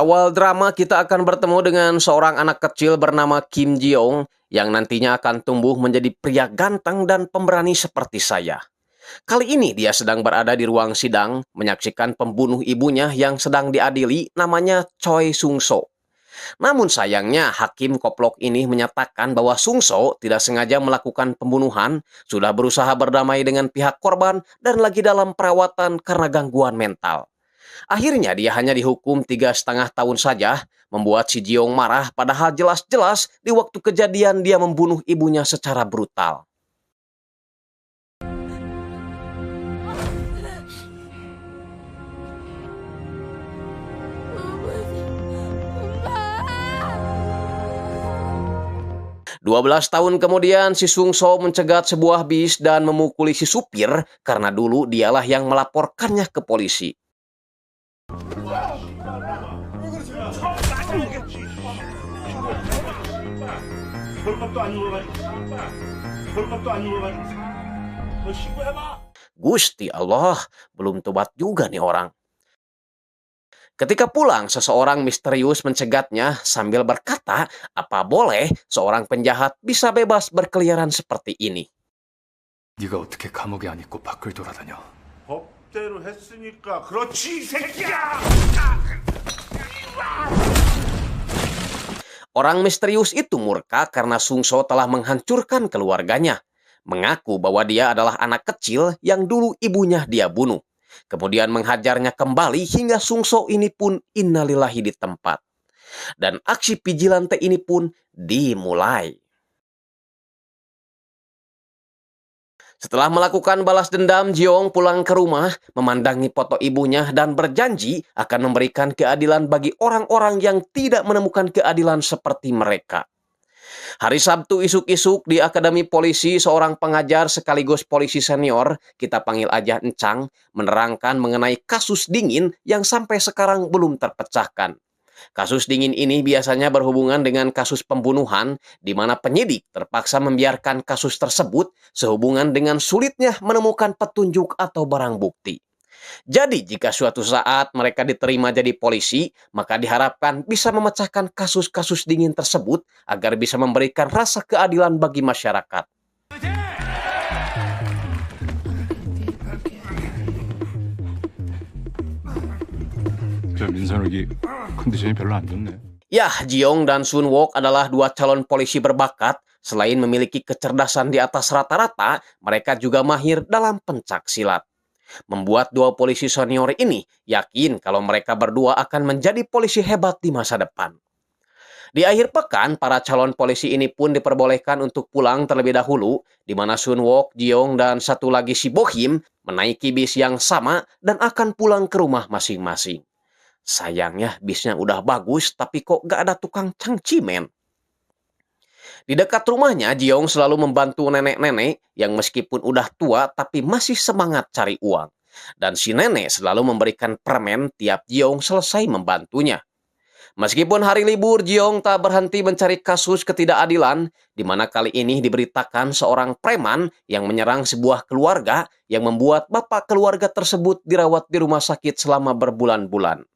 Awal drama kita akan bertemu dengan seorang anak kecil bernama Kim Ji-young yang nantinya akan tumbuh menjadi pria ganteng dan pemberani seperti saya. Kali ini dia sedang berada di ruang sidang menyaksikan pembunuh ibunya yang sedang diadili namanya Choi Sung-so. Namun sayangnya hakim koplok ini menyatakan bahwa Sung-so tidak sengaja melakukan pembunuhan, sudah berusaha berdamai dengan pihak korban dan lagi dalam perawatan karena gangguan mental. Akhirnya dia hanya dihukum 3,5 tahun saja, membuat si Jiong marah padahal jelas-jelas di waktu kejadian dia membunuh ibunya secara brutal. Dua belas tahun kemudian, si Sung-so mencegat sebuah bis dan memukuli si supir karena dulu dialah yang melaporkannya ke polisi. Gusti Allah, belum tobat juga nih orang. Ketika pulang, seseorang misterius mencegatnya sambil berkata, apa boleh seorang penjahat bisa bebas berkeliaran seperti ini? 네가 어떻게 감옥에 안 있고 밖을 돌아다녀? 법대로 했으니까 그렇지 이 새끼야! Orang misterius itu murka karena Sung-so telah menghancurkan keluarganya, mengaku bahwa dia adalah anak kecil yang dulu ibunya dia bunuh. Kemudian menghajarnya kembali hingga Sung-so ini pun innalillahi di tempat. Dan aksi vigilante ini pun dimulai. Setelah melakukan balas dendam, Jiong pulang ke rumah, memandangi foto ibunya dan berjanji akan memberikan keadilan bagi orang-orang yang tidak menemukan keadilan seperti mereka. Hari Sabtu isuk-isuk di Akademi Polisi, seorang pengajar sekaligus polisi senior, kita panggil aja Encang, menerangkan mengenai kasus dingin yang sampai sekarang belum terpecahkan. Kasus dingin ini biasanya berhubungan dengan kasus pembunuhan, di mana penyidik terpaksa membiarkan kasus tersebut sehubungan dengan sulitnya menemukan petunjuk atau barang bukti. Jadi, jika suatu saat mereka diterima jadi polisi, maka diharapkan bisa memecahkan kasus-kasus dingin tersebut agar bisa memberikan rasa keadilan bagi masyarakat. 저 민선욱이 컨디션이 별로 안 좋네. Ya, Jiong dan Sun Wook adalah dua calon polisi berbakat. Selain memiliki kecerdasan di atas rata-rata, mereka juga mahir dalam pencak silat. Membuat dua polisi senior ini yakin kalau mereka berdua akan menjadi polisi hebat di masa depan. Di akhir pekan, para calon polisi ini pun diperbolehkan untuk pulang terlebih dahulu, di mana Sun Wook, Jiong, dan satu lagi si Bohim menaiki bis yang sama dan akan pulang ke rumah masing-masing. Sayangnya bisnya udah bagus, tapi kok gak ada tukang cangcimen. Di dekat rumahnya, Jiong selalu membantu nenek-nenek yang meskipun udah tua tapi masih semangat cari uang. Dan si nenek selalu memberikan permen tiap Jiong selesai membantunya. Meskipun hari libur, Jiong tak berhenti mencari kasus ketidakadilan, di mana kali ini diberitakan seorang preman yang menyerang sebuah keluarga yang membuat bapak keluarga tersebut dirawat di rumah sakit selama berbulan-bulan.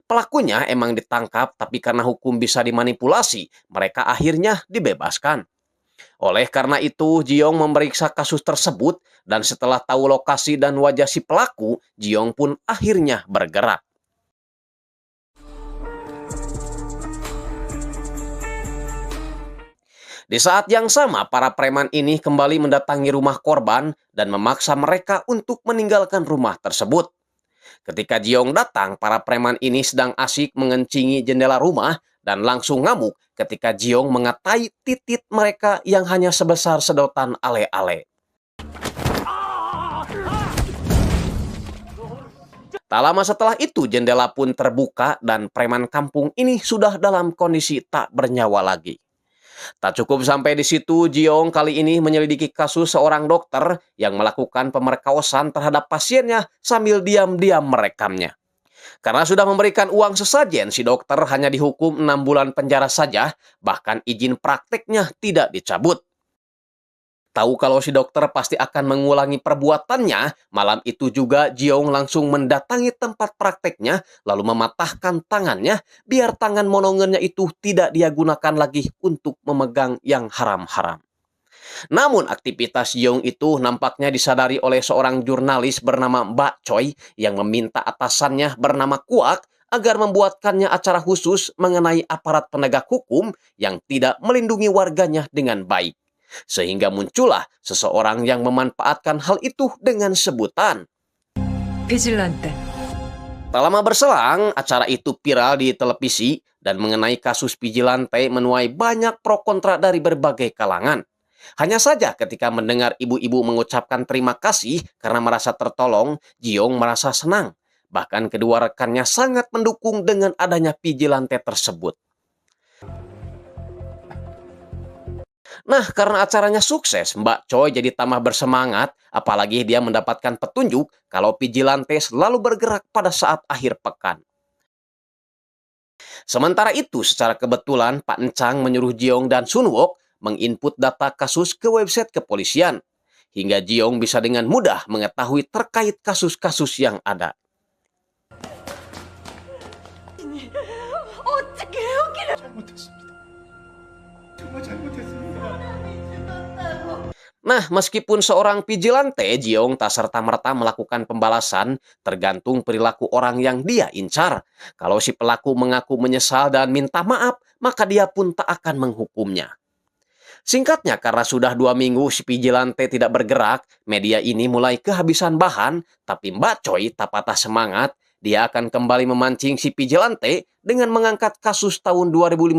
Pelakunya emang ditangkap, tapi karena hukum bisa dimanipulasi, mereka akhirnya dibebaskan. Oleh karena itu, Jiong memeriksa kasus tersebut, dan setelah tahu lokasi dan wajah si pelaku, Jiong pun akhirnya bergerak. Di saat yang sama, para preman ini kembali mendatangi rumah korban dan memaksa mereka untuk meninggalkan rumah tersebut. Ketika Jiong datang, para preman ini sedang asik mengencingi jendela rumah dan langsung ngamuk ketika Jiong mengatai titit mereka yang hanya sebesar sedotan ale-ale. Tak lama setelah itu, jendela pun terbuka dan preman kampung ini sudah dalam kondisi tak bernyawa lagi. Tak cukup sampai di situ, Jiong kali ini menyelidiki kasus seorang dokter yang melakukan pemerkosaan terhadap pasiennya sambil diam-diam merekamnya. Karena sudah memberikan uang sesajen, si dokter hanya dihukum 6 bulan penjara saja, bahkan izin prakteknya tidak dicabut. Tahu kalau si dokter pasti akan mengulangi perbuatannya, malam itu juga Jiong langsung mendatangi tempat prakteknya lalu mematahkan tangannya biar tangan monongennya itu tidak dia gunakan lagi untuk memegang yang haram-haram. Namun aktivitas Jiong itu nampaknya disadari oleh seorang jurnalis bernama Mbak Choi yang meminta atasannya bernama Kuak agar membuatkannya acara khusus mengenai aparat penegak hukum yang tidak melindungi warganya dengan baik. Sehingga muncullah seseorang yang memanfaatkan hal itu dengan sebutan Vigilante. tak lama berselang, acara itu viral di televisi dan mengenai kasus vigilante menuai banyak pro kontra dari berbagai kalangan. Hanya saja ketika mendengar ibu-ibu mengucapkan terima kasih karena merasa tertolong, Jiong merasa senang. Bahkan kedua rekannya sangat mendukung dengan adanya vigilante tersebut. Nah, karena acaranya sukses, Mbak Choi jadi tambah bersemangat, apalagi dia mendapatkan petunjuk kalau vigilante selalu bergerak pada saat akhir pekan. Sementara itu, secara kebetulan Pak Encang menyuruh Jiong dan Sun Wook menginput data kasus ke website kepolisian, hingga Jiong bisa dengan mudah mengetahui terkait kasus-kasus yang ada. Nah, meskipun seorang vigilante, Jiong tak serta-merta melakukan pembalasan, tergantung perilaku orang yang dia incar. Kalau si pelaku mengaku menyesal dan minta maaf, maka dia pun tak akan menghukumnya. Singkatnya, karena sudah 2 minggu si vigilante tidak bergerak, media ini mulai kehabisan bahan, tapi Mbak Choi tak patah semangat. Dia akan kembali memancing si vigilante dengan mengangkat kasus tahun 2015,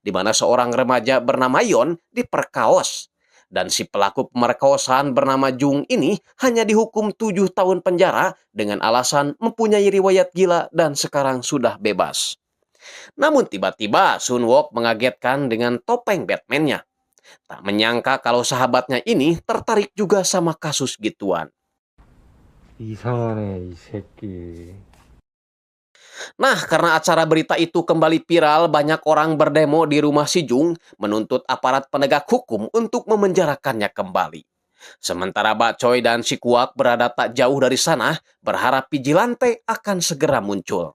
di mana seorang remaja bernama Yon diperkaos. Dan si pelaku pemerkosaan bernama Jung ini hanya dihukum 7 tahun penjara dengan alasan mempunyai riwayat gila dan sekarang sudah bebas. Namun tiba-tiba Sun Wook mengagetkan dengan topeng Batman-nya. Tak menyangka kalau sahabatnya ini tertarik juga sama kasus gituan. 이상하네, 이 새끼. Nah, karena acara berita itu kembali viral, banyak orang berdemo di rumah si Jung menuntut aparat penegak hukum untuk memenjarakannya kembali. Sementara Mbak Choi dan si Kuak berada tak jauh dari sana, berharap vigilante akan segera muncul.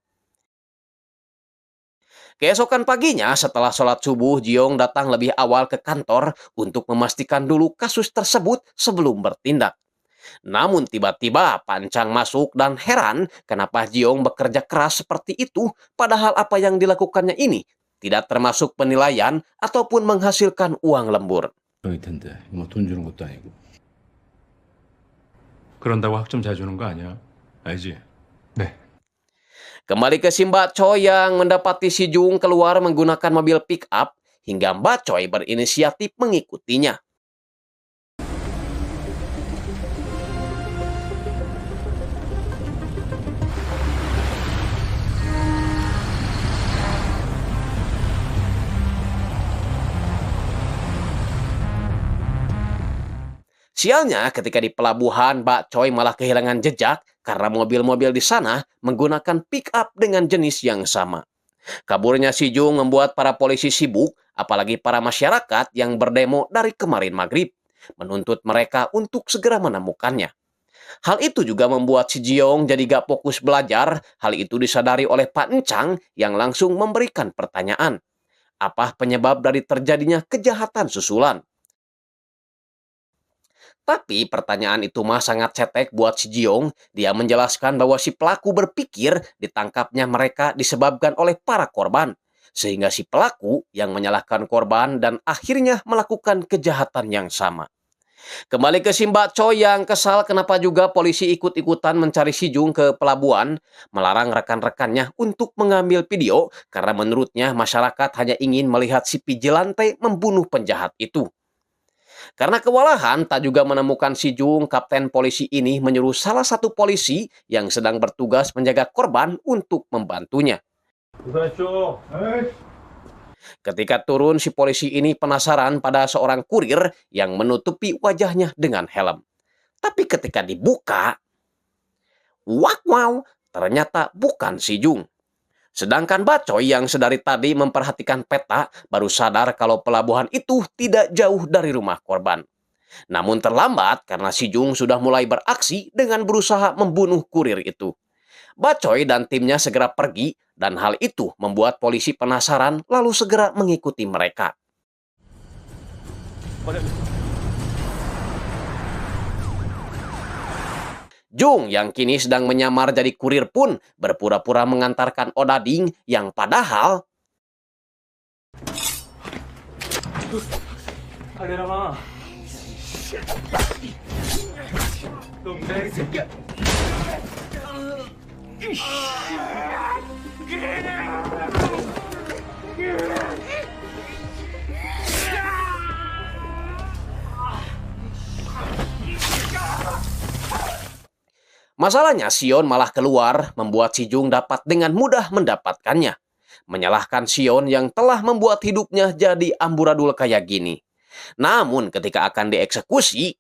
Keesokan paginya, setelah sholat subuh, Jiong datang lebih awal ke kantor untuk memastikan dulu kasus tersebut sebelum bertindak. Namun tiba-tiba Pak Encang masuk dan heran kenapa Jiong bekerja keras seperti itu, padahal apa yang dilakukannya ini tidak termasuk penilaian ataupun menghasilkan uang lembur. 일 텐데 뭐 돈 주는 것도 아니고. 그런다고 학점 잘 주는 거 아니야? 알지? 네. Kembali ke si Mbak Choi yang mendapati si Jung keluar menggunakan mobil pick up, hingga Mbak Choi berinisiatif mengikutinya. Sialnya, ketika di pelabuhan, Mbak Choi malah kehilangan jejak karena mobil-mobil di sana menggunakan pick-up dengan jenis yang sama. Kaburnya si Jung membuat para polisi sibuk, apalagi para masyarakat yang berdemo dari kemarin maghrib, menuntut mereka untuk segera menemukannya. Hal itu juga membuat si Jiong jadi gak fokus belajar. Hal itu disadari oleh Pak Encang yang langsung memberikan pertanyaan. Apa penyebab dari terjadinya kejahatan susulan? Tapi pertanyaan itu mah sangat cetek buat si Jiong. Dia menjelaskan bahwa si pelaku berpikir ditangkapnya mereka disebabkan oleh para korban. Sehingga si pelaku yang menyalahkan korban dan akhirnya melakukan kejahatan yang sama. Kembali ke si Mbak Choi yang kesal kenapa juga polisi ikut-ikutan mencari si Jung ke pelabuhan, melarang rekan-rekannya untuk mengambil video karena menurutnya masyarakat hanya ingin melihat si vigilante membunuh penjahat itu. Karena kewalahan, tak juga menemukan si Jung, kapten polisi ini menyuruh salah satu polisi yang sedang bertugas menjaga korban untuk membantunya. Ketika turun, si polisi ini penasaran pada seorang kurir yang menutupi wajahnya dengan helm. Tapi ketika dibuka, wow, ternyata bukan si Jung. Sedangkan Mbak Choi yang sedari tadi memperhatikan peta baru sadar kalau pelabuhan itu tidak jauh dari rumah korban. Namun terlambat karena si Jung sudah mulai beraksi dengan berusaha membunuh kurir itu. Bacoy dan timnya segera pergi dan hal itu membuat polisi penasaran lalu segera mengikuti mereka. Jung yang kini sedang menyamar jadi kurir pun berpura-pura mengantarkan Odading yang padahal masalahnya Sion malah keluar membuat si Jung dapat dengan mudah mendapatkannya. Menyalahkan Sion yang telah membuat hidupnya jadi amburadul kayak gini. Namun ketika akan dieksekusi,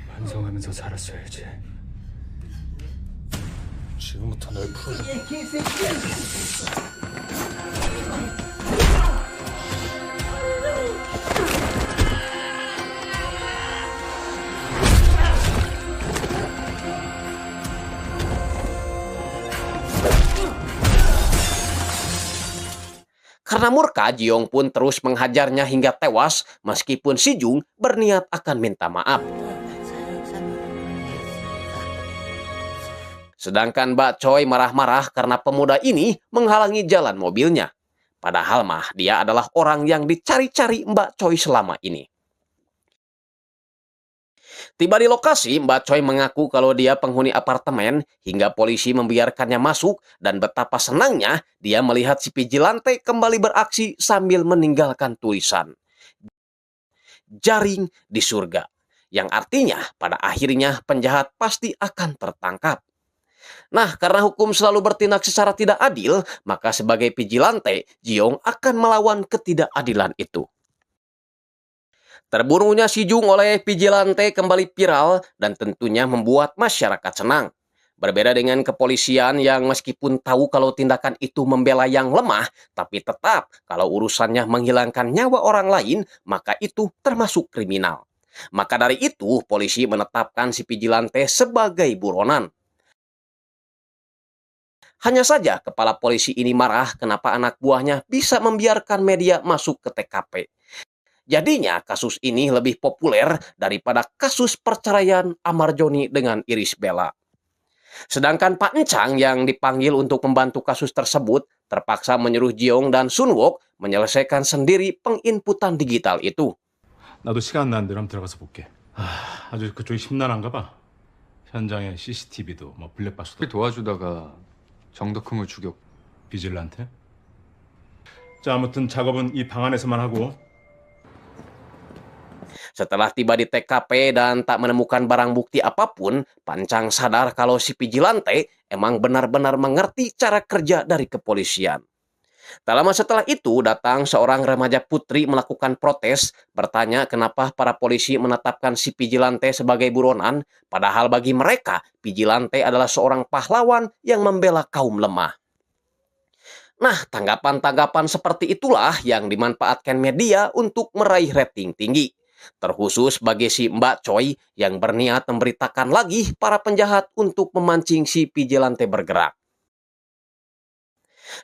반성하면서 살았어야지. 지금부터 널 풀어. karena murka, Jiong pun terus menghajarnya hingga tewas meskipun si Jung berniat akan minta maaf. Sedangkan Mbak Choi marah-marah karena pemuda ini menghalangi jalan mobilnya. Padahal mah dia adalah orang yang dicari-cari Mbak Choi selama ini. Tiba di lokasi, Mbak Choi mengaku kalau dia penghuni apartemen hingga polisi membiarkannya masuk dan betapa senangnya dia melihat si Vigilante kembali beraksi sambil meninggalkan tulisan "Jaring di surga", yang artinya pada akhirnya penjahat pasti akan tertangkap. Nah, karena hukum selalu bertindak secara tidak adil, maka sebagai Vigilante, Jiong akan melawan ketidakadilan itu. Terbunuhnya si Jung oleh Vigilante kembali viral dan tentunya membuat masyarakat senang. Berbeda dengan kepolisian yang meskipun tahu kalau tindakan itu membela yang lemah, tapi tetap kalau urusannya menghilangkan nyawa orang lain, maka itu termasuk kriminal. Maka dari itu, polisi menetapkan si Vigilante sebagai buronan. Hanya saja kepala polisi ini marah kenapa anak buahnya bisa membiarkan media masuk ke TKP. Jadinya kasus ini lebih populer daripada kasus perceraian Amarjoni dengan Irish Bella. Sedangkan Pak Encang yang dipanggil untuk membantu kasus tersebut terpaksa menyuruh Jiong dan Sunwook menyelesaikan sendiri penginputan digital itu. 나도 시간 난 대로 한번 들어가서 볼게. 아주 그쪽이 심란한가 봐. 현장에 CCTV도 뭐 블랙박스도 도와주다가 정덕흠을 죽였고. 비질란테. 자, 아무튼 작업은 이 방 안에서만 하고. Setelah tiba di TKP dan tak menemukan barang bukti apapun, Pancang sadar kalau si Vigilante emang benar-benar mengerti cara kerja dari kepolisian. Tak lama setelah itu, datang seorang remaja putri melakukan protes, bertanya kenapa para polisi menetapkan si Vigilante sebagai buronan, padahal bagi mereka, Vigilante adalah seorang pahlawan yang membela kaum lemah. Nah, tanggapan-tanggapan seperti itulah yang dimanfaatkan media untuk meraih rating tinggi. Terkhusus bagi si Mbak Choi yang berniat memberitakan lagi para penjahat untuk memancing si Vigilante bergerak.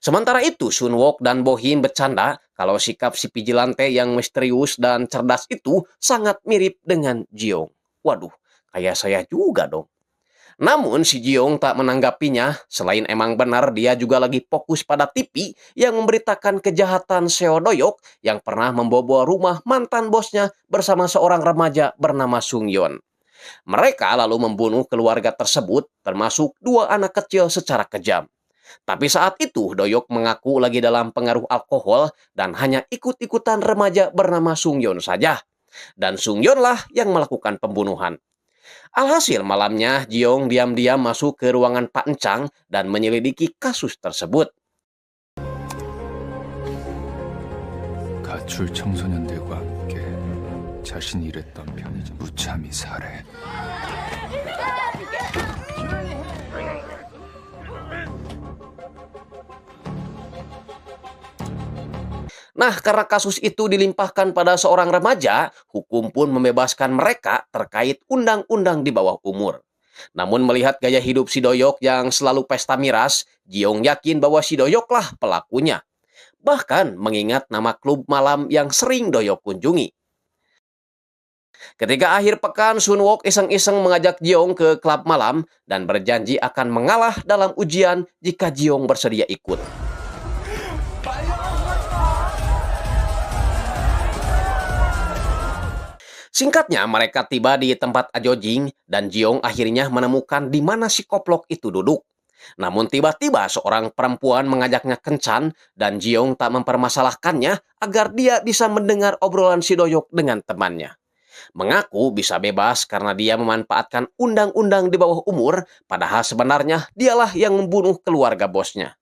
Sementara itu, Sunwook dan Bohin bercanda kalau sikap si Vigilante yang misterius dan cerdas itu sangat mirip dengan Jiong. Waduh, kayak saya juga dong. Namun si Jiong tak menanggapinya, selain emang benar dia juga lagi fokus pada TV yang memberitakan kejahatan Seo Doyok yang pernah membobol rumah mantan bosnya bersama seorang remaja bernama Sung Yeon. Mereka lalu membunuh keluarga tersebut termasuk 2 anak kecil secara kejam. Tapi saat itu Doyok mengaku lagi dalam pengaruh alkohol dan hanya ikut-ikutan remaja bernama Sung Yeon saja. Dan Sung Yeon lah yang melakukan pembunuhan. Alhasil malamnya Jiong diam-diam masuk ke ruangan Pak Encang dan menyelidiki kasus tersebut. 가출 청소년들과 함께 자신이 일했던 편의점 무참히 살해. Nah, karena kasus itu dilimpahkan pada seorang remaja, hukum pun membebaskan mereka terkait undang-undang di bawah umur. Namun melihat gaya hidup si Doyok yang selalu pesta miras, Jiong yakin bahwa si Doyoklah pelakunya. Bahkan mengingat nama klub malam yang sering Doyok kunjungi. Ketika akhir pekan, Sun Wook iseng-iseng mengajak Jiong ke klub malam dan berjanji akan mengalah dalam ujian jika Jiong bersedia ikut. Singkatnya, mereka tiba di tempat Ajojing dan Jiong akhirnya menemukan di mana si koplok itu duduk. Namun tiba-tiba seorang perempuan mengajaknya kencan dan Jiong tak mempermasalahkannya agar dia bisa mendengar obrolan si Doyok dengan temannya. Mengaku bisa bebas karena dia memanfaatkan undang-undang di bawah umur, padahal sebenarnya dialah yang membunuh keluarga bosnya.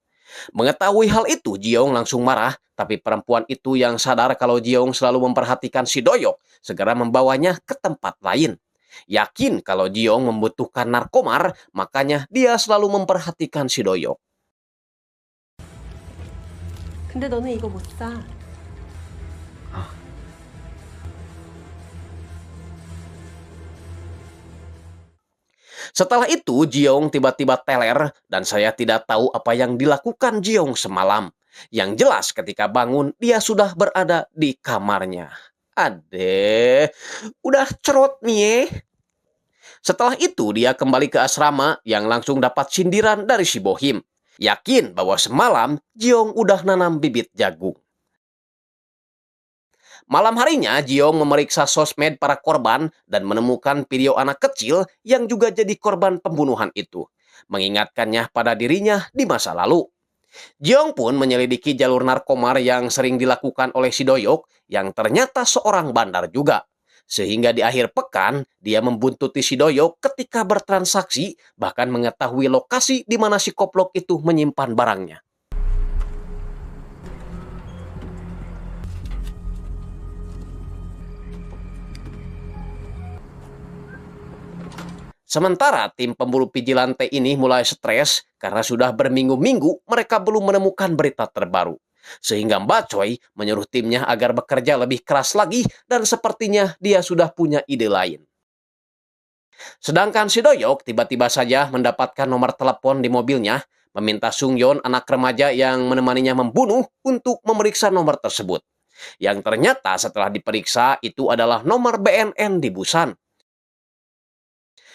Mengetahui hal itu, Jiong langsung marah, tapi perempuan itu yang sadar kalau Jiong selalu memperhatikan si Doyok, segera membawanya ke tempat lain. Yakin kalau Jiong membutuhkan narkomar, makanya dia selalu memperhatikan si Doyok. 근데 너는 이거 못 사. Setelah itu, Jiong tiba-tiba teler dan saya tidak tahu apa yang dilakukan Jiong semalam. Yang jelas ketika bangun, dia sudah berada di kamarnya. Adeh, udah cerot nih ye. Setelah itu, dia kembali ke asrama yang langsung dapat sindiran dari si Bohim. Yakin bahwa semalam, Jiong udah nanam bibit jagung. Malam harinya, Jiong memeriksa sosmed para korban dan menemukan video anak kecil yang juga jadi korban pembunuhan itu, mengingatkannya pada dirinya di masa lalu. Jiong pun menyelidiki jalur narkomar yang sering dilakukan oleh si Doyok yang ternyata seorang bandar juga. Sehingga di akhir pekan, dia membuntuti si Doyok ketika bertransaksi, bahkan mengetahui lokasi di mana si koplok itu menyimpan barangnya. Sementara tim pemburu vigilante ini mulai stres karena sudah berminggu-minggu mereka belum menemukan berita terbaru. Sehingga Mbak Choi menyuruh timnya agar bekerja lebih keras lagi dan sepertinya dia sudah punya ide lain. Sedangkan si Doyok tiba-tiba saja mendapatkan nomor telepon di mobilnya, meminta Sung Yeon, anak remaja yang menemaninya membunuh, untuk memeriksa nomor tersebut. Yang ternyata setelah diperiksa itu adalah nomor BNN di Busan.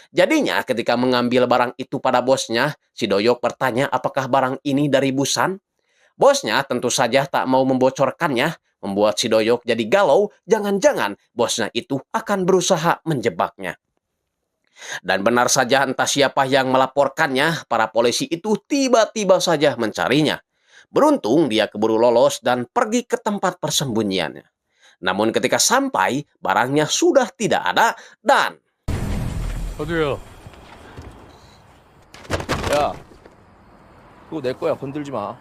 Jadinya ketika mengambil barang itu pada bosnya, si Doyok bertanya apakah barang ini dari Busan. Bosnya tentu saja tak mau membocorkannya, membuat si Doyok jadi galau, jangan-jangan bosnya itu akan berusaha menjebaknya. Dan benar saja entah siapa yang melaporkannya, para polisi itu tiba-tiba saja mencarinya. Beruntung dia keburu lolos dan pergi ke tempat persembunyiannya. Namun ketika sampai, barangnya sudah tidak ada dan... 저도요. 야, 그거 내 거야. 건들지 마.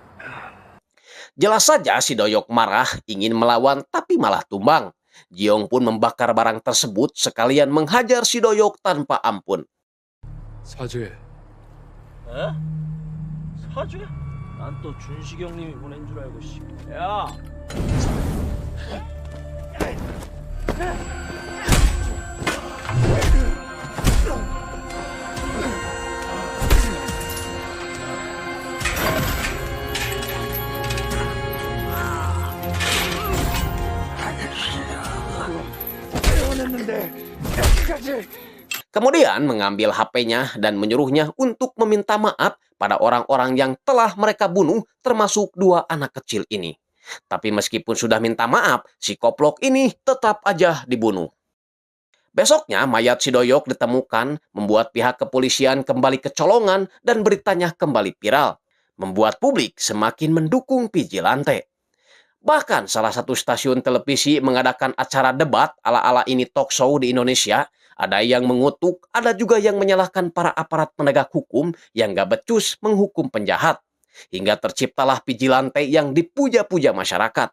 Jelas saja si Doyok marah, ingin melawan tapi malah tumbang. Jiong pun membakar barang tersebut sekalian menghajar si Doyok tanpa ampun. 사죄해. 에? 사죄? 난 또 준식이 형님이 보낸 줄 알고 씨. 야. Kemudian mengambil HP-nya dan menyuruhnya untuk meminta maaf pada orang-orang yang telah mereka bunuh, termasuk dua anak kecil ini. Tapi meskipun sudah minta maaf, si koplok ini tetap aja dibunuh. Besoknya mayat si Doyok ditemukan, membuat pihak kepolisian kembali kecolongan dan beritanya kembali viral, membuat publik semakin mendukung vigilante. Bahkan salah satu stasiun televisi mengadakan acara debat ala-ala ini talk show di Indonesia. Ada yang mengutuk, ada juga yang menyalahkan para aparat penegak hukum yang gak becus menghukum penjahat. Hingga terciptalah vigilante yang dipuja-puja masyarakat.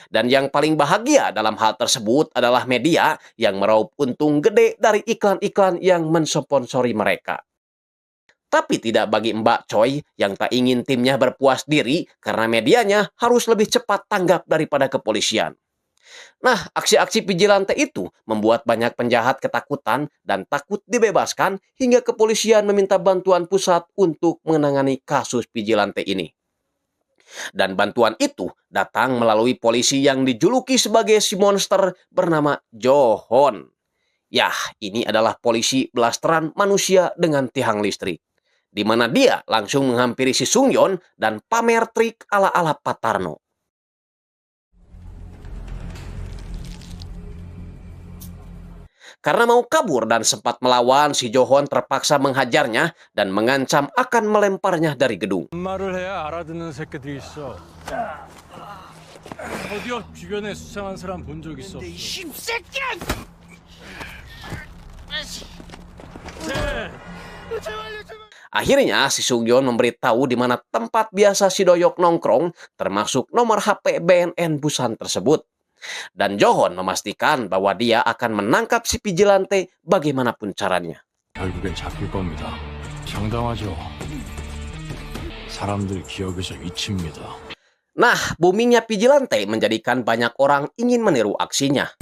Dan yang paling bahagia dalam hal tersebut adalah media yang meraup untung gede dari iklan-iklan yang mensponsori mereka. Tapi tidak bagi Mbak Choi yang tak ingin timnya berpuas diri karena medianya harus lebih cepat tanggap daripada kepolisian. Nah, aksi-aksi vigilante itu membuat banyak penjahat ketakutan dan takut dibebaskan hingga kepolisian meminta bantuan pusat untuk menangani kasus vigilante ini. Dan bantuan itu datang melalui polisi yang dijuluki sebagai si monster bernama Jo-hon. Yah, ini adalah polisi blasteran manusia dengan tiang listrik, di mana dia langsung menghampiri si Sung-yeon dan pamer trik ala-ala Patarno. Karena mau kabur dan sempat melawan, si Jo-hon terpaksa menghajarnya dan mengancam akan melemparnya dari gedung. 말을 해야 알아듣는 새끼들이 있어. 어디요? 주변에 수상한 사람 본 적 있어? Akhirnya si Sung-yeon memberitahu di mana tempat biasa si Doyok nongkrong, termasuk nomor HP BNN Busan tersebut. Dan Jo-hon memastikan bahwa dia akan menangkap si vigilante bagaimanapun caranya. 결국엔 잡힐 겁니다. 장담하죠. 사람들 기억에서 잊힙니다. Nah, boomingnya vigilante menjadikan banyak orang ingin meniru aksinya.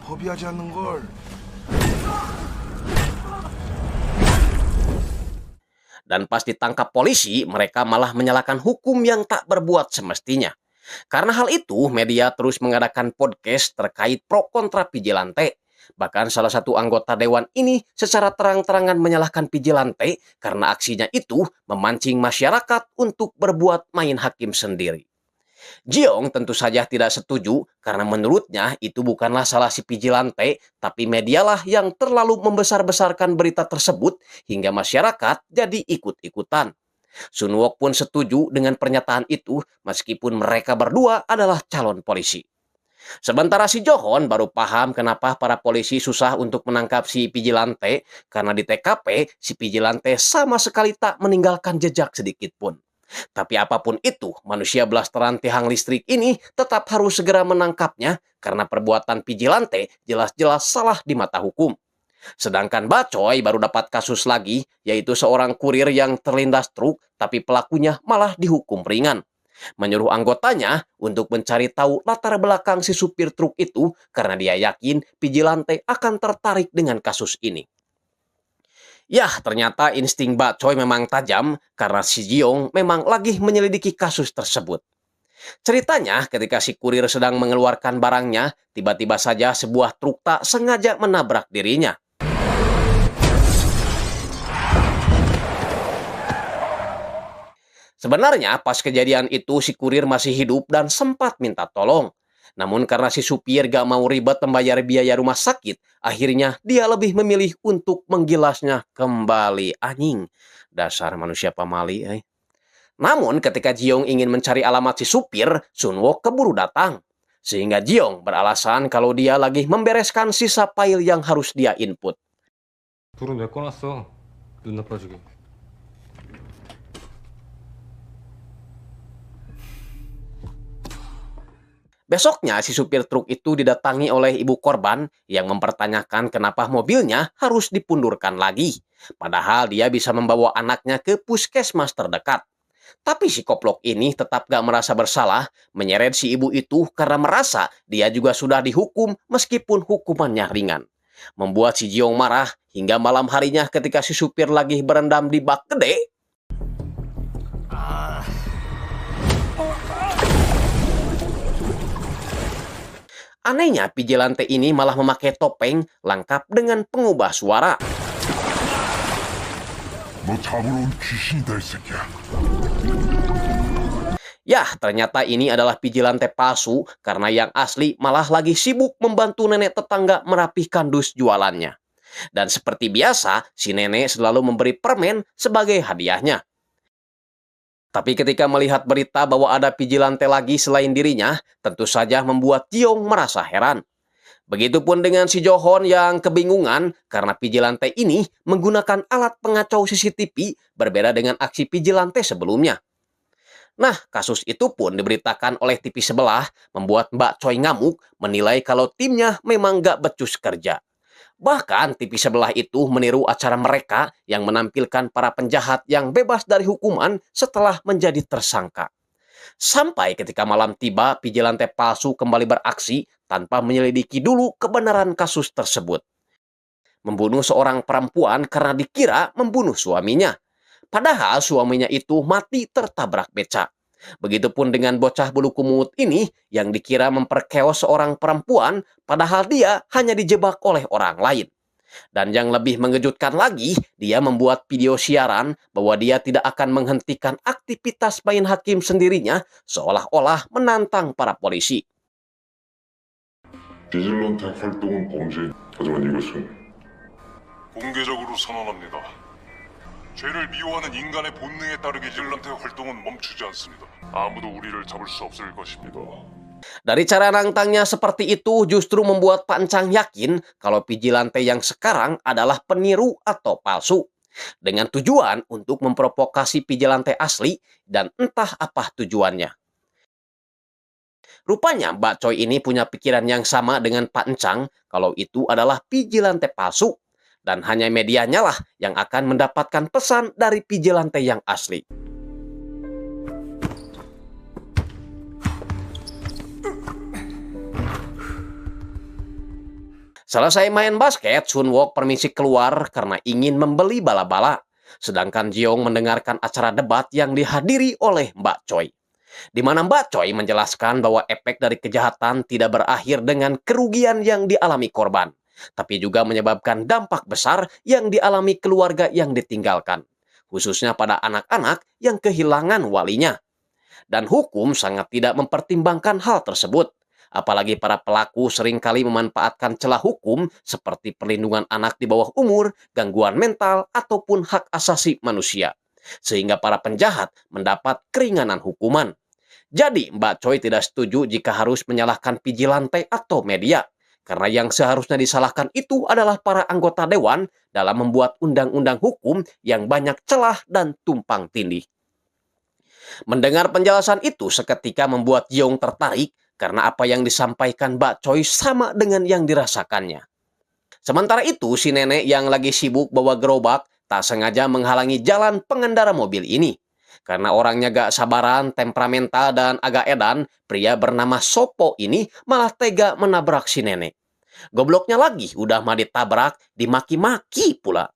법이하지 않는 걸. Dan pas ditangkap polisi, mereka malah menyalahkan hukum yang tak berbuat semestinya. Karena hal itu, media terus mengadakan podcast terkait pro kontra vigilante. Bahkan salah satu anggota dewan ini secara terang-terangan menyalahkan vigilante karena aksinya itu memancing masyarakat untuk berbuat main hakim sendiri. Jeong tentu saja tidak setuju karena menurutnya itu bukanlah salah si vigilante, tapi medialah yang terlalu membesar-besarkan berita tersebut hingga masyarakat jadi ikut-ikutan. Sun Wook pun setuju dengan pernyataan itu meskipun mereka berdua adalah calon polisi. Sementara si Jo-hon baru paham kenapa para polisi susah untuk menangkap si vigilante karena di TKP si vigilante sama sekali tak meninggalkan jejak sedikit pun. Tapi apapun itu, manusia blasteran tiang listrik ini tetap harus segera menangkapnya karena perbuatan vigilante jelas-jelas salah di mata hukum. Sedangkan Bacoy baru dapat kasus lagi, yaitu seorang kurir yang terlindas truk tapi pelakunya malah dihukum ringan. Menyuruh anggotanya untuk mencari tahu latar belakang si supir truk itu karena dia yakin vigilante akan tertarik dengan kasus ini. Yah, ternyata insting Bacoy memang tajam karena si Jeong memang lagi menyelidiki kasus tersebut. Ceritanya, ketika si kurir sedang mengeluarkan barangnya, tiba-tiba saja sebuah truk tak sengaja menabrak dirinya. Sebenarnya, pas kejadian itu si kurir masih hidup dan sempat minta tolong. Namun karena si supir gak mau ribet membayar biaya rumah sakit, akhirnya dia lebih memilih untuk menggilasnya kembali. Anjing, dasar manusia pamali. Namun ketika Jeong ingin mencari alamat si supir, Sun Wook keburu datang. Sehingga Jeong beralasan kalau dia lagi membereskan sisa file yang harus dia input. 불은 왜 꺼놨어? 눈 나빠지게. Besoknya, si supir truk itu didatangi oleh ibu korban yang mempertanyakan kenapa mobilnya harus dipundurkan lagi. Padahal dia bisa membawa anaknya ke puskesmas terdekat. Tapi si koplok ini tetap gak merasa bersalah, menyeret si ibu itu karena merasa dia juga sudah dihukum meskipun hukumannya ringan. Membuat si Jeong marah hingga malam harinya ketika si supir lagi berendam di bak gede. Anehnya, vigilante ini malah memakai topeng lengkap dengan pengubah suara. 너 잡으러 온 귀신이다 이 새끼야. Yah, ternyata ini adalah vigilante palsu karena yang asli malah lagi sibuk membantu nenek tetangga merapihkan dus jualannya. Dan seperti biasa, si nenek selalu memberi permen sebagai hadiahnya. Tapi ketika melihat berita bahwa ada vigilante lagi selain dirinya, tentu saja membuat Jeong merasa heran. Begitupun dengan si Jo-hon yang kebingungan karena vigilante ini menggunakan alat pengacau CCTV berbeda dengan aksi vigilante sebelumnya. Nah, kasus itu pun diberitakan oleh TV sebelah, membuat Mbak Choi ngamuk, menilai kalau timnya memang gak becus kerja. Bahkan TV sebelah itu meniru acara mereka yang menampilkan para penjahat yang bebas dari hukuman setelah menjadi tersangka. Sampai ketika malam tiba, vigilante palsu kembali beraksi tanpa menyelidiki dulu kebenaran kasus tersebut. Membunuh seorang perempuan karena dikira membunuh suaminya. Padahal suaminya itu mati tertabrak beca. Begitupun dengan bocah bulu kumut ini yang dikira memperkeos seorang perempuan, padahal dia hanya dijebak oleh orang lain. Dan yang lebih mengejutkan lagi, dia membuat video siaran bahwa dia tidak akan menghentikan aktivitas main hakim sendirinya, seolah-olah menantang para polisi. 비질런테 활동은 범죄. 하지만 이것은 공개적으로 선언합니다. 죄를 미워하는 인간의 본능에 따르게 비질런테 활동은 멈추지 않습니다. 아무도 우리를 잡을 수 없을 것입니다. Dari cara nantangnya seperti itu justru membuat Pak Encang yakin kalau vigilante yang sekarang adalah peniru atau palsu. Dengan tujuan untuk memprovokasi vigilante asli dan entah apa tujuannya. Rupanya Mbak Choi ini punya pikiran yang sama dengan Pak Encang kalau itu adalah vigilante palsu. Dan hanya medianya lah yang akan mendapatkan pesan dari vigilante yang asli. Selesai main basket, Sun Wook permisi keluar karena ingin membeli bala-bala. Sedangkan Jeong mendengarkan acara debat yang dihadiri oleh Mbak Choi. Di mana Mbak Choi menjelaskan bahwa efek dari kejahatan tidak berakhir dengan kerugian yang dialami korban, tapi juga menyebabkan dampak besar yang dialami keluarga yang ditinggalkan, khususnya pada anak-anak yang kehilangan walinya. Dan hukum sangat tidak mempertimbangkan hal tersebut. Apalagi para pelaku seringkali memanfaatkan celah hukum seperti perlindungan anak di bawah umur, gangguan mental, ataupun hak asasi manusia. Sehingga para penjahat mendapat keringanan hukuman. Jadi Mbak Choi tidak setuju jika harus menyalahkan vigilante atau media. Karena yang seharusnya disalahkan itu adalah para anggota dewan dalam membuat undang-undang hukum yang banyak celah dan tumpang tindih. Mendengar penjelasan itu seketika membuat Jeong tertarik karena apa yang disampaikan Mbak Choi sama dengan yang dirasakannya. Sementara itu, si nenek yang lagi sibuk bawa gerobak tak sengaja menghalangi jalan pengendara mobil ini. Karena orangnya gak sabaran, temperamental, dan agak edan, pria bernama Sopo ini malah tega menabrak si nenek. Gobloknya lagi, udah mah ditabrak, dimaki-maki pula.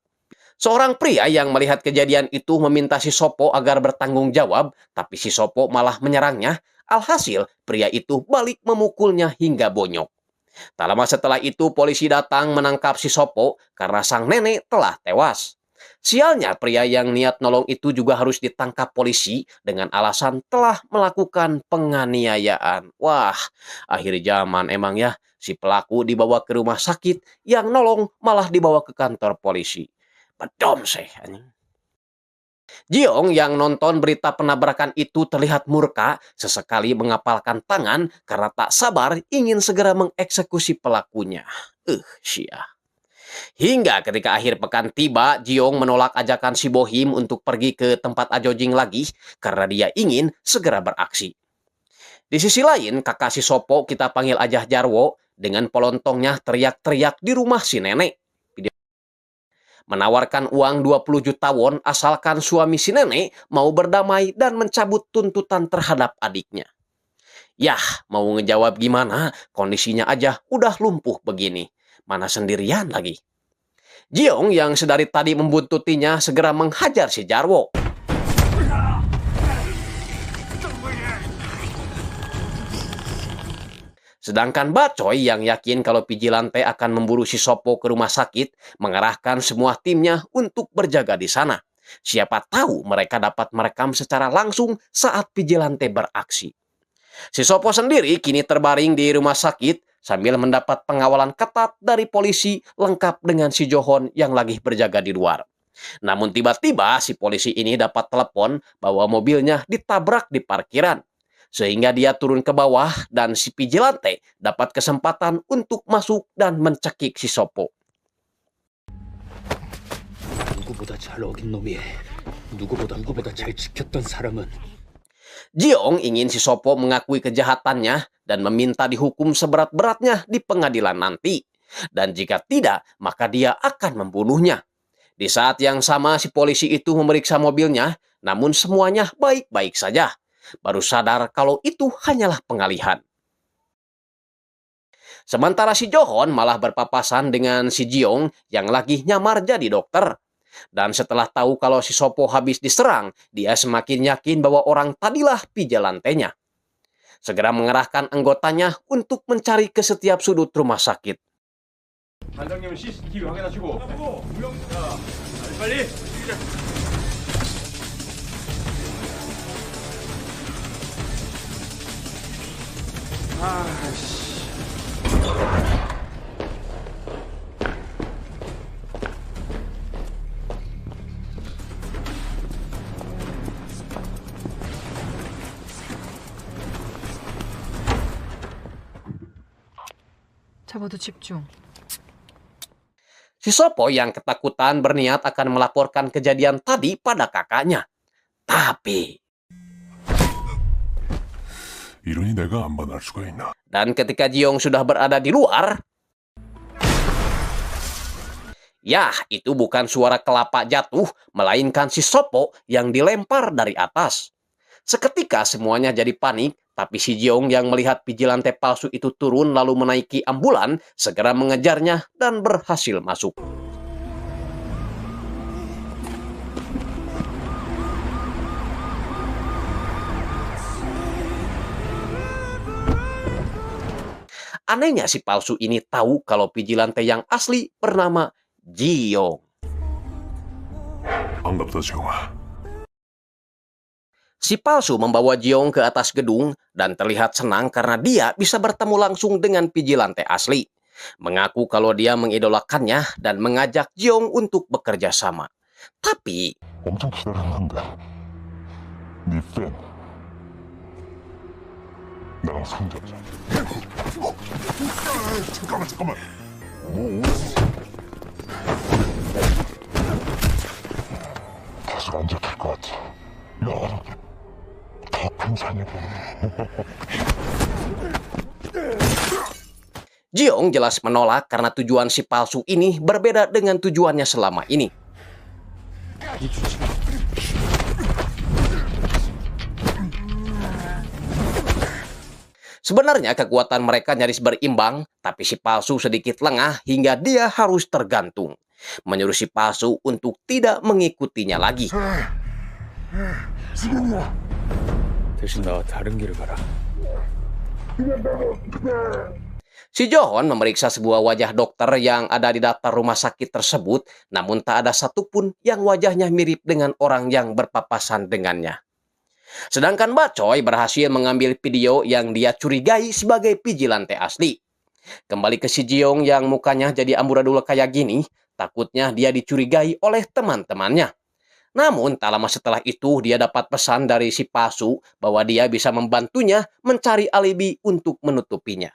Seorang pria yang melihat kejadian itu meminta si Sopo agar bertanggung jawab, tapi si Sopo malah menyerangnya. Alhasil, pria itu balik memukulnya hingga bonyok. Tak lama setelah itu, polisi datang menangkap si Sopo karena sang nenek telah tewas. Sialnya, pria yang niat nolong itu juga harus ditangkap polisi dengan alasan telah melakukan penganiayaan. Wah, akhir zaman emang ya, si pelaku dibawa ke rumah sakit, yang nolong malah dibawa ke kantor polisi. Bedom sih, anjing. Jeong yang nonton berita penabrakan itu terlihat murka, sesekali mengapalkan tangan karena tak sabar ingin segera mengeksekusi pelakunya. Sia. Hingga ketika akhir pekan tiba, Jeong menolak ajakan si Bohim untuk pergi ke tempat Ajojing lagi karena dia ingin segera beraksi. Di sisi lain, kakak si Sopo, kita panggil aja Jarwo, dengan pelontongnya teriak-teriak di rumah si nenek. Menawarkan uang 20 juta won asalkan suami si nenek mau berdamai dan mencabut tuntutan terhadap adiknya. Yah, mau ngejawab gimana? Kondisinya aja udah lumpuh begini. Mana sendirian lagi. Jeong yang sedari tadi membuntutinya segera menghajar si Jarwo. Sedangkan Mbak Choi yang yakin kalau vigilante akan memburu si Sopo ke rumah sakit, mengerahkan semua timnya untuk berjaga di sana. Siapa tahu mereka dapat merekam secara langsung saat vigilante beraksi. Si Sopo sendiri kini terbaring di rumah sakit sambil mendapat pengawalan ketat dari polisi lengkap dengan si Johon yang lagi berjaga di luar. Namun tiba-tiba si polisi ini dapat telepon bahwa mobilnya ditabrak di parkiran. Sehingga dia turun ke bawah dan si vigilante dapat kesempatan untuk masuk dan mencekik si Sopo. Jiong ingin si Sopo mengakui kejahatannya dan meminta dihukum seberat-beratnya di pengadilan nanti. Dan jika tidak, maka dia akan membunuhnya. Di saat yang sama si polisi itu memeriksa mobilnya, namun semuanya baik-baik saja. Baru sadar kalau itu hanyalah pengalihan. Sementara si Johon malah berpapasan dengan si Jiong yang lagi nyamar jadi dokter. Dan setelah tahu kalau si Sopo habis diserang, dia semakin yakin bahwa orang tadilah vigilantenya. Segera mengerahkan anggotanya untuk mencari ke setiap sudut rumah sakit. 반장님은 CCTV 확인하시고. 빨리. 잡아도 집중. Si Sopo yang ketakutan berniat akan melaporkan kejadian tadi pada kakaknya. Tapi, 이러니 내가 안 만날 수가 있나? dan ketika Jiong sudah berada di luar, ya, itu bukan suara kelapa jatuh, melainkan si Sopo yang dilempar dari atas. Seketika semuanya jadi panik, tapi si Jiong yang melihat vigilante palsu itu turun lalu menaiki ambulan, segera mengejarnya dan berhasil masuk. Anehnya si palsu ini tahu kalau vigilante yang asli bernama Jiong. 반갑다, 지영아. Si palsu membawa Jiong ke atas gedung dan terlihat senang karena dia bisa bertemu langsung dengan vigilante asli. Mengaku kalau dia mengidolakannya dan mengajak Jiong untuk bekerja sama. Tapi, 엄청 기다렸는데 네 팬. 나랑 손잡자. 잠깐만. 계속 안 잡힐 것 같아. 야, 더 평상해 보이네. Jiong jelas menolak karena tujuan si palsu ini berbeda dengan tujuannya selama ini. Sebenarnya kekuatan mereka nyaris berimbang, tapi si palsu sedikit lengah hingga dia harus tergantung. Menyuruh si palsu untuk tidak mengikutinya lagi. 대신 나와 다른 길을 가라. Si Johon memeriksa sebuah wajah dokter yang ada di daftar rumah sakit tersebut, namun tak ada satupun yang wajahnya mirip dengan orang yang berpapasan dengannya. Sedangkan Mbak Choi berhasil mengambil video yang dia curigai sebagai vigilante asli. Kembali ke si Jiong yang mukanya jadi amburadul kayak gini, takutnya dia dicurigai oleh teman-temannya. Namun tak lama setelah itu dia dapat pesan dari si palsu bahwa dia bisa membantunya mencari alibi untuk menutupinya.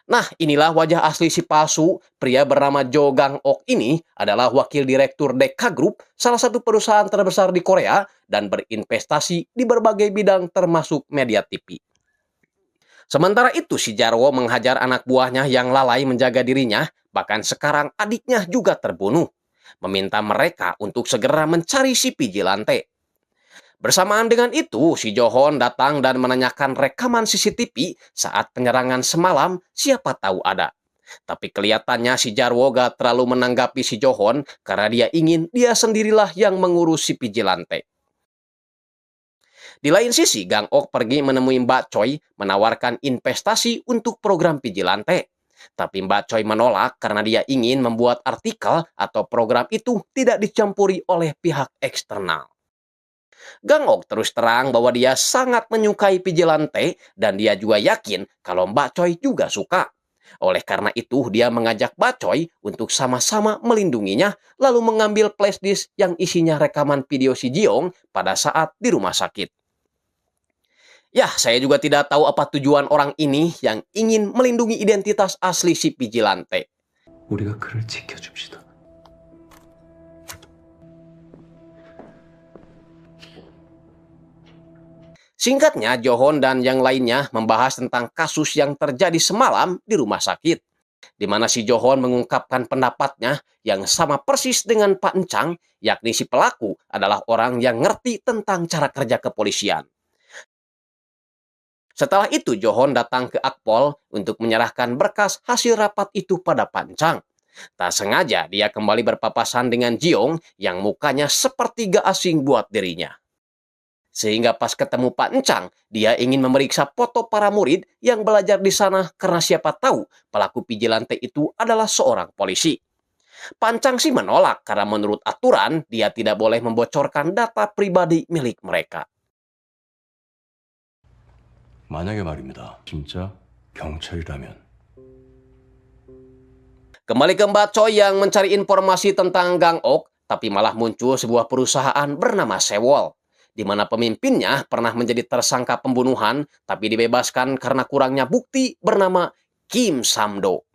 Nah, inilah wajah asli si palsu. Pria bernama Jo Gang-ok ini adalah wakil direktur Deka Group, salah satu perusahaan terbesar di Korea, dan berinvestasi di berbagai bidang termasuk media TV. Sementara itu, si Jarwo menghajar anak buahnya yang lalai menjaga dirinya, bahkan sekarang adiknya juga terbunuh. Meminta mereka untuk segera mencari si vigilante. Bersamaan dengan itu, si Johon datang dan menanyakan rekaman CCTV saat penyerangan semalam, siapa tahu ada. Tapi kelihatannya si Jarwo gak terlalu menanggapi si Johon karena dia ingin dia sendirilah yang mengurus si vigilante. Di lain sisi, Gang-ok pergi menemui Mbak Choi menawarkan investasi untuk program vigilante. Tapi Mbak Choi menolak karena dia ingin membuat artikel atau program itu tidak dicampuri oleh pihak eksternal. Gang-ok terus terang bahwa dia sangat menyukai vigilante dan dia juga yakin kalau Mbak Choi juga suka. Oleh karena itu, dia mengajak Mbak Choi untuk sama-sama melindunginya lalu mengambil flash disk yang isinya rekaman video si Jiong pada saat di rumah sakit. Ya, saya juga tidak tahu apa tujuan orang ini yang ingin melindungi identitas asli si vigilante. 우리가 그를 지켜줍시다. Singkatnya, Johon dan yang lainnya membahas tentang kasus yang terjadi semalam di rumah sakit, di mana si Johon mengungkapkan pendapatnya yang sama persis dengan Pak Encang, yakni si pelaku adalah orang yang ngerti tentang cara kerja kepolisian. Setelah itu, Johon datang ke Akpol untuk menyerahkan berkas hasil rapat itu pada Pak Encang. Tak sengaja, dia kembali berpapasan dengan Jiong yang mukanya seperti gak asing buat dirinya. Sehingga pas ketemu Pak Encang, dia ingin memeriksa foto para murid yang belajar di sana karena siapa tahu pelaku vigilante itu adalah seorang polisi. Pak Encang sih menolak karena menurut aturan dia tidak boleh membocorkan data pribadi milik mereka. 만약에 말입니다. 진짜 경찰이라면 Kembali ke Mbak Choi yang mencari informasi tentang Gang Ok, tapi malah muncul sebuah perusahaan bernama Sewol, di mana pemimpinnya pernah menjadi tersangka pembunuhan, tapi dibebaskan karena kurangnya bukti bernama Kim Samdo.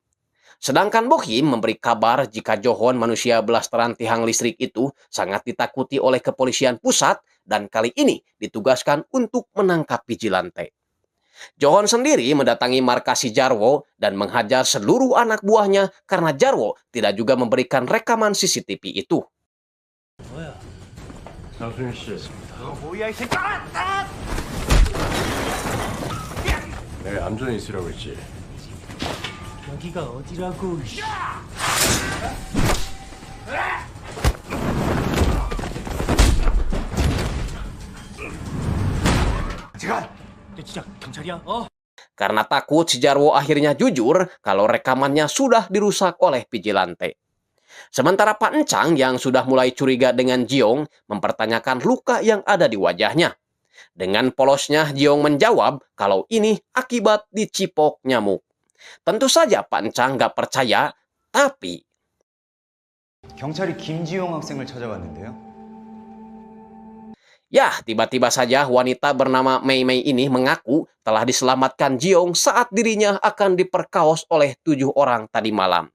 Sedangkan Bohim memberi kabar jika Johon, manusia blasteran tiang listrik itu, sangat ditakuti oleh kepolisian pusat dan kali ini ditugaskan untuk menangkap vigilante. Johon sendiri mendatangi markas si Jarwo dan menghajar seluruh anak buahnya karena Jarwo tidak juga memberikan rekaman CCTV itu. 장순일 씨. 내가 얌전히 있으라고 했지. 여기가 어디라고? 진짜 경찰이야? Karena takut, si Jarwo akhirnya jujur kalau rekamannya sudah dirusak oleh vigilante. Sementara Pak Encang yang sudah mulai curiga dengan Jiong mempertanyakan luka yang ada di wajahnya. Dengan polosnya Jiong menjawab kalau ini akibat dicipok nyamuk. Tentu saja Pak Encang gak percaya, tapi 경찰이 김지용 학생을 찾아갔는데요. ya, tiba-tiba saja wanita bernama Mei Mei ini mengaku telah diselamatkan Jiong saat dirinya akan diperkaos oleh 7 orang tadi malam.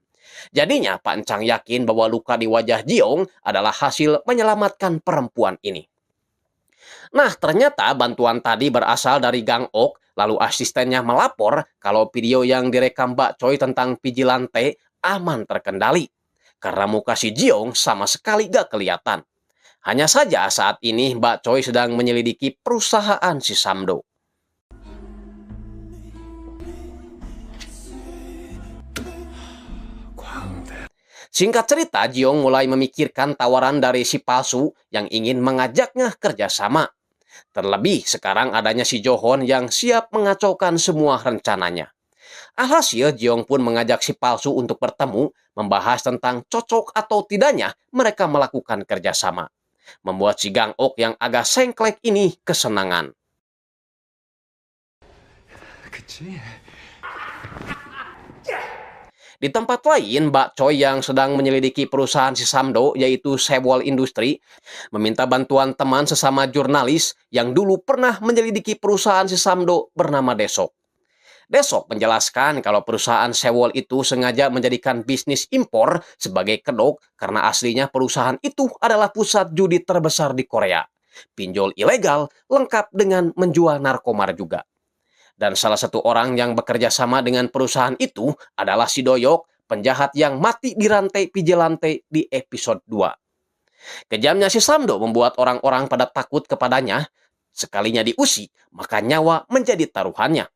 Jadinya Pak Encang yakin bahwa luka di wajah Jiong adalah hasil menyelamatkan perempuan ini. Nah, ternyata bantuan tadi berasal dari Gang Ok, lalu asistennya melapor kalau video yang direkam Mbak Choi tentang vigilante aman terkendali. Karena muka si Jiong sama sekali gak kelihatan. Hanya saja saat ini Mbak Choi sedang menyelidiki perusahaan si Samdo. Singkat cerita, Jiong mulai memikirkan tawaran dari si palsu yang ingin mengajaknya kerjasama. Terlebih sekarang adanya si Johon yang siap mengacaukan semua rencananya. Alhasil, Jiong pun mengajak si palsu untuk bertemu, membahas tentang cocok atau tidaknya mereka melakukan kerjasama. Membuat si Gang Ok yang agak sengklek ini kesenangan. Di tempat lain, Mbak Choi yang sedang menyelidiki perusahaan si Samdo, yaitu Sewol Industri, meminta bantuan teman sesama jurnalis yang dulu pernah menyelidiki perusahaan si Samdo bernama Desok. Desok menjelaskan kalau perusahaan Sewol itu sengaja menjadikan bisnis impor sebagai kedok karena aslinya perusahaan itu adalah pusat judi terbesar di Korea. Pinjol ilegal lengkap dengan menjual narkomar juga. Dan salah satu orang yang bekerja sama dengan perusahaan itu adalah si Doyok, penjahat yang mati di rantai vigilante di episode 2. Kejamnya si Samdo membuat orang-orang pada takut kepadanya. Sekalinya diusik, maka nyawa menjadi taruhannya.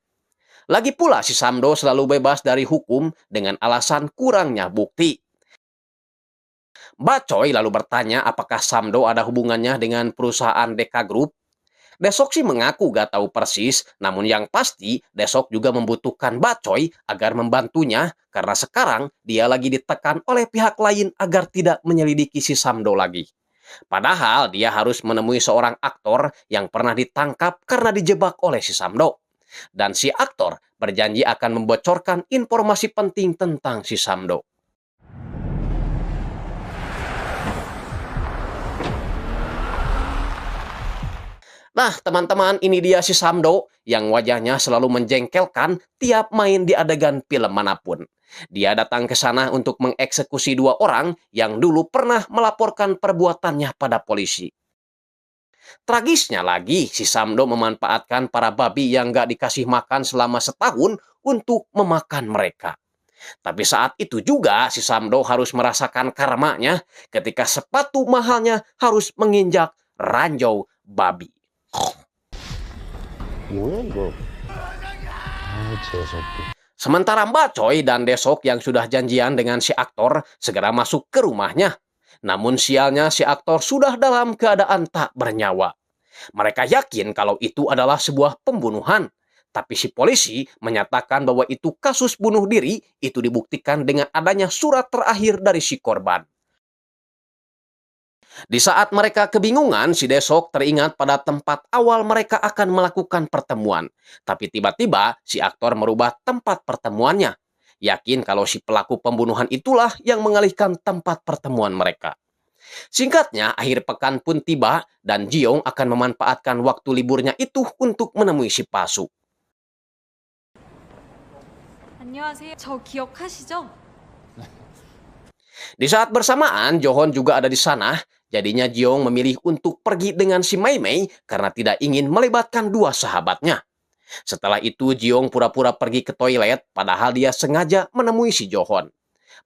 Lagi pula si Samdo selalu bebas dari hukum dengan alasan kurangnya bukti. Mbak Choi lalu bertanya apakah Samdo ada hubungannya dengan perusahaan Deka Group. Desok sih mengaku gak tahu persis, namun yang pasti Desok juga membutuhkan Mbak Choi agar membantunya karena sekarang dia lagi ditekan oleh pihak lain agar tidak menyelidiki si Samdo lagi. Padahal dia harus menemui seorang aktor yang pernah ditangkap karena dijebak oleh si Samdo. Dan si aktor berjanji akan membocorkan informasi penting tentang si Samdo. Nah, teman-teman, ini dia si Samdo yang wajahnya selalu menjengkelkan tiap main di adegan film manapun. Dia datang ke sana untuk mengeksekusi 2 orang yang dulu pernah melaporkan perbuatannya pada polisi. Tragisnya lagi, si Samdo memanfaatkan para babi yang gak dikasih makan selama setahun untuk memakan mereka. Tapi saat itu juga si Samdo harus merasakan karmanya ketika sepatu mahalnya harus menginjak ranjau babi. Sementara Mbak Choi dan Desok yang sudah janjian dengan si aktor segera masuk ke rumahnya. Namun sialnya si aktor sudah dalam keadaan tak bernyawa. Mereka yakin kalau itu adalah sebuah pembunuhan. Tapi si polisi menyatakan bahwa itu kasus bunuh diri, itu dibuktikan dengan adanya surat terakhir dari si korban. Di saat mereka kebingungan, si Desok teringat pada tempat awal mereka akan melakukan pertemuan. Tapi tiba-tiba si aktor merubah tempat pertemuannya. Yakin kalau si pelaku pembunuhan itulah yang mengalihkan tempat pertemuan mereka. Singkatnya, akhir pekan pun tiba dan Jiong akan memanfaatkan waktu liburnya itu untuk menemui si palsu. 안녕하세요. 저 기억하시죠? Di saat bersamaan, Johon juga ada di sana. Jadinya Jiong memilih untuk pergi dengan si Mei Mei karena tidak ingin melibatkan dua sahabatnya. Setelah itu, Jiong pura-pura pergi ke toilet, padahal dia sengaja menemui si Johon.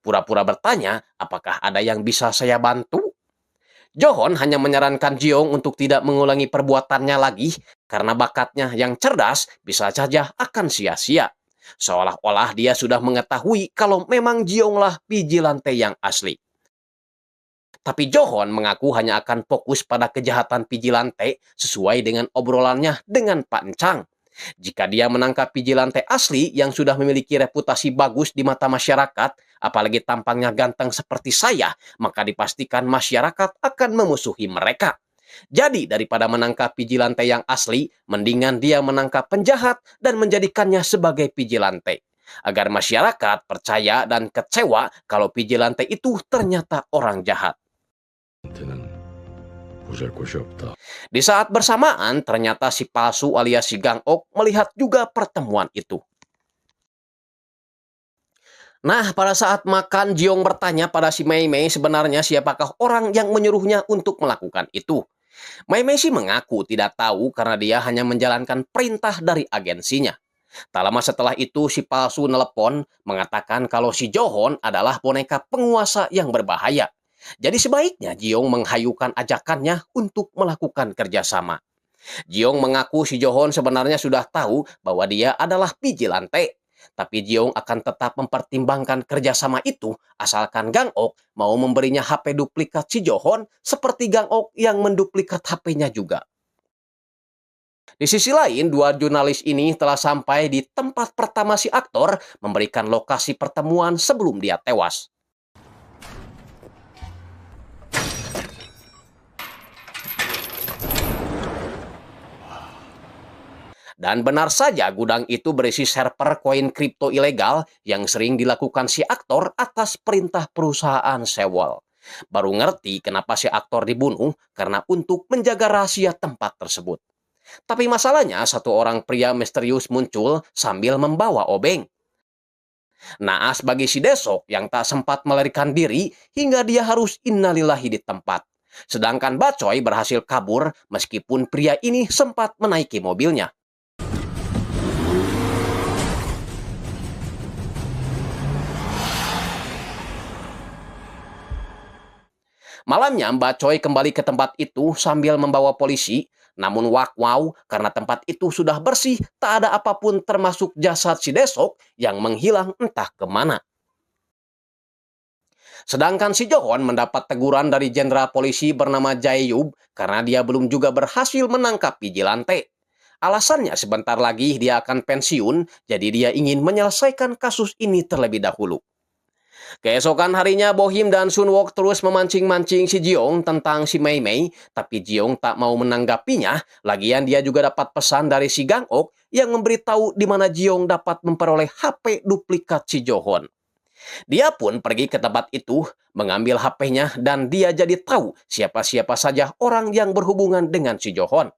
Pura-pura bertanya, apakah ada yang bisa saya bantu? Johon hanya menyarankan Jiong untuk tidak mengulangi perbuatannya lagi, karena bakatnya yang cerdas bisa saja akan sia-sia. Seolah-olah dia sudah mengetahui kalau memang Jionglah vigilante yang asli. Tapi Johon mengaku hanya akan fokus pada kejahatan vigilante sesuai dengan obrolannya dengan Pak Encang. Jika dia menangkap vigilante asli yang sudah memiliki reputasi bagus di mata masyarakat, apalagi tampangnya ganteng seperti saya, maka dipastikan masyarakat akan memusuhi mereka. Jadi daripada menangkap vigilante yang asli, mendingan dia menangkap penjahat dan menjadikannya sebagai vigilante. Agar masyarakat percaya dan kecewa kalau vigilante itu ternyata orang jahat. Di saat bersamaan, ternyata si palsu alias si Gang Ok melihat juga pertemuan itu. Nah, pada saat makan, Jiong bertanya pada si Mei Mei sebenarnya siapakah orang yang menyuruhnya untuk melakukan itu. Mei Mei sih mengaku tidak tahu karena dia hanya menjalankan perintah dari agensinya. Tak lama setelah itu, si palsu nelepon mengatakan kalau si Johon adalah boneka penguasa yang berbahaya. Jadi sebaiknya Jiong menghayukan ajakannya untuk melakukan kerjasama. Jiong mengaku si Johon sebenarnya sudah tahu bahwa dia adalah vigilante. Tapi Jiong akan tetap mempertimbangkan kerjasama itu asalkan Gang Ok mau memberinya HP duplikat si Johon seperti Gang Ok yang menduplikat HP-nya juga. Di sisi lain, dua jurnalis ini telah sampai di tempat pertama si aktor memberikan lokasi pertemuan sebelum dia tewas. Dan benar saja gudang itu berisi server koin kripto ilegal yang sering dilakukan si aktor atas perintah perusahaan Sewol. Baru ngerti kenapa si aktor dibunuh karena untuk menjaga rahasia tempat tersebut. Tapi masalahnya satu orang pria misterius muncul sambil membawa obeng. Naas bagi si Desok yang tak sempat melarikan diri hingga dia harus innalillahi di tempat. Sedangkan Bacoy berhasil kabur meskipun pria ini sempat menaiki mobilnya. Malamnya Mbak Choi kembali ke tempat itu sambil membawa polisi, namun wow karena tempat itu sudah bersih, tak ada apapun termasuk jasad si Desok yang menghilang entah kemana. Sedangkan si Johon mendapat teguran dari jenderal polisi bernama Jae-yub karena dia belum juga berhasil menangkap vigilante. Alasannya sebentar lagi dia akan pensiun, jadi dia ingin menyelesaikan kasus ini terlebih dahulu. Keesokan harinya, Bohim dan Sunwook terus memancing-mancing si Jiong tentang si Mei Mei, tapi Jiong tak mau menanggapinya. Lagian dia juga dapat pesan dari si Gang Ok yang memberitahu di mana Jiong dapat memperoleh HP duplikat si Johon. Dia pun pergi ke tempat itu, mengambil HP-nya, dan dia jadi tahu siapa-siapa saja orang yang berhubungan dengan si Johon.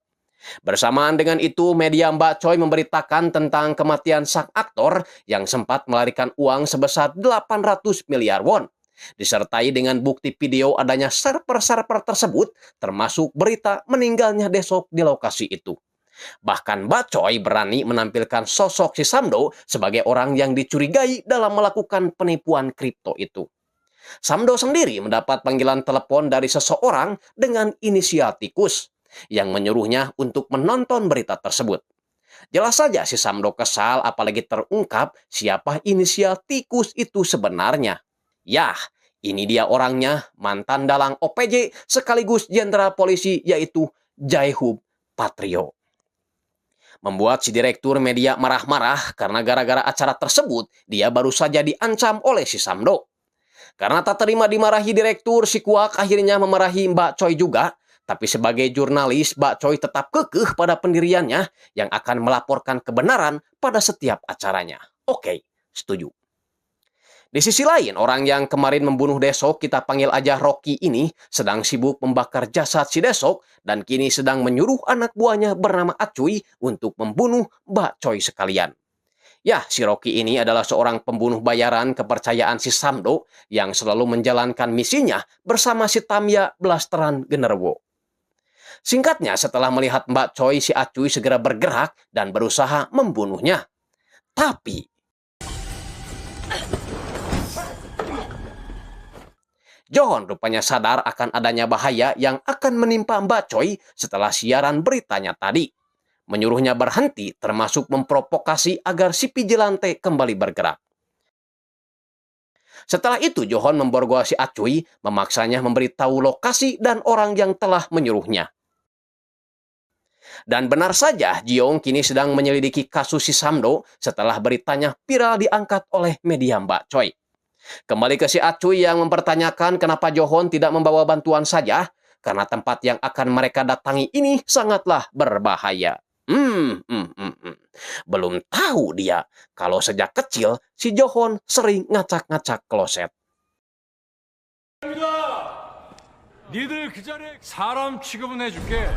Bersamaan dengan itu, media Mbak Choi memberitakan tentang kematian sang aktor yang sempat melarikan uang sebesar 800 miliar won. disertai dengan bukti video adanya server-server tersebut, termasuk berita meninggalnya Desok di lokasi itu. Bahkan Mbak Choi berani menampilkan sosok si Samdo sebagai orang yang dicurigai dalam melakukan penipuan kripto itu. Samdo sendiri mendapat panggilan telepon dari seseorang dengan inisial tikus yang menyuruhnya untuk menonton berita tersebut. Jelas saja si Samdo kesal apalagi terungkap siapa inisial tikus itu sebenarnya. Yah, ini dia orangnya, mantan dalang OPJ sekaligus jenderal polisi yaitu Jae-hyuk Patrio. Membuat si direktur media marah-marah karena gara-gara acara tersebut dia baru saja diancam oleh si Samdo. Karena tak terima dimarahi direktur, si Kuak akhirnya memarahi Mbak Choi juga. Tapi sebagai jurnalis, Mbak Choi tetap kekeh pada pendiriannya yang akan melaporkan kebenaran pada setiap acaranya. Oke, setuju. Di sisi lain, orang yang kemarin membunuh Desok, kita panggil aja Rocky ini, sedang sibuk membakar jasad si Desok dan kini sedang menyuruh anak buahnya bernama Acuy untuk membunuh Mbak Choi sekalian. Ya, si Rocky ini adalah seorang pembunuh bayaran kepercayaan si Samdo yang selalu menjalankan misinya bersama si Tamya Blasteran Genderuwo. Singkatnya, setelah melihat Mbak Choi, si Acuy segera bergerak dan berusaha membunuhnya. Tapi John rupanya sadar akan adanya bahaya yang akan menimpa Mbak Choi setelah siaran beritanya tadi. Menyuruhnya berhenti termasuk memprovokasi agar si vigilante kembali bergerak. Setelah itu John memborgol si Acuy, memaksanya memberitahu lokasi dan orang yang telah menyuruhnya. Dan benar saja, Jiong kini sedang menyelidiki kasus si Samdo setelah beritanya viral diangkat oleh media Mbak Choi. Kembali ke si Acuy yang mempertanyakan kenapa John tidak membawa bantuan saja, karena tempat yang akan mereka datangi ini sangatlah berbahaya. Belum tahu dia kalau sejak kecil si John sering ngacak-ngacak kloset. 니들 그 자리에 사람 취급은 해줄게.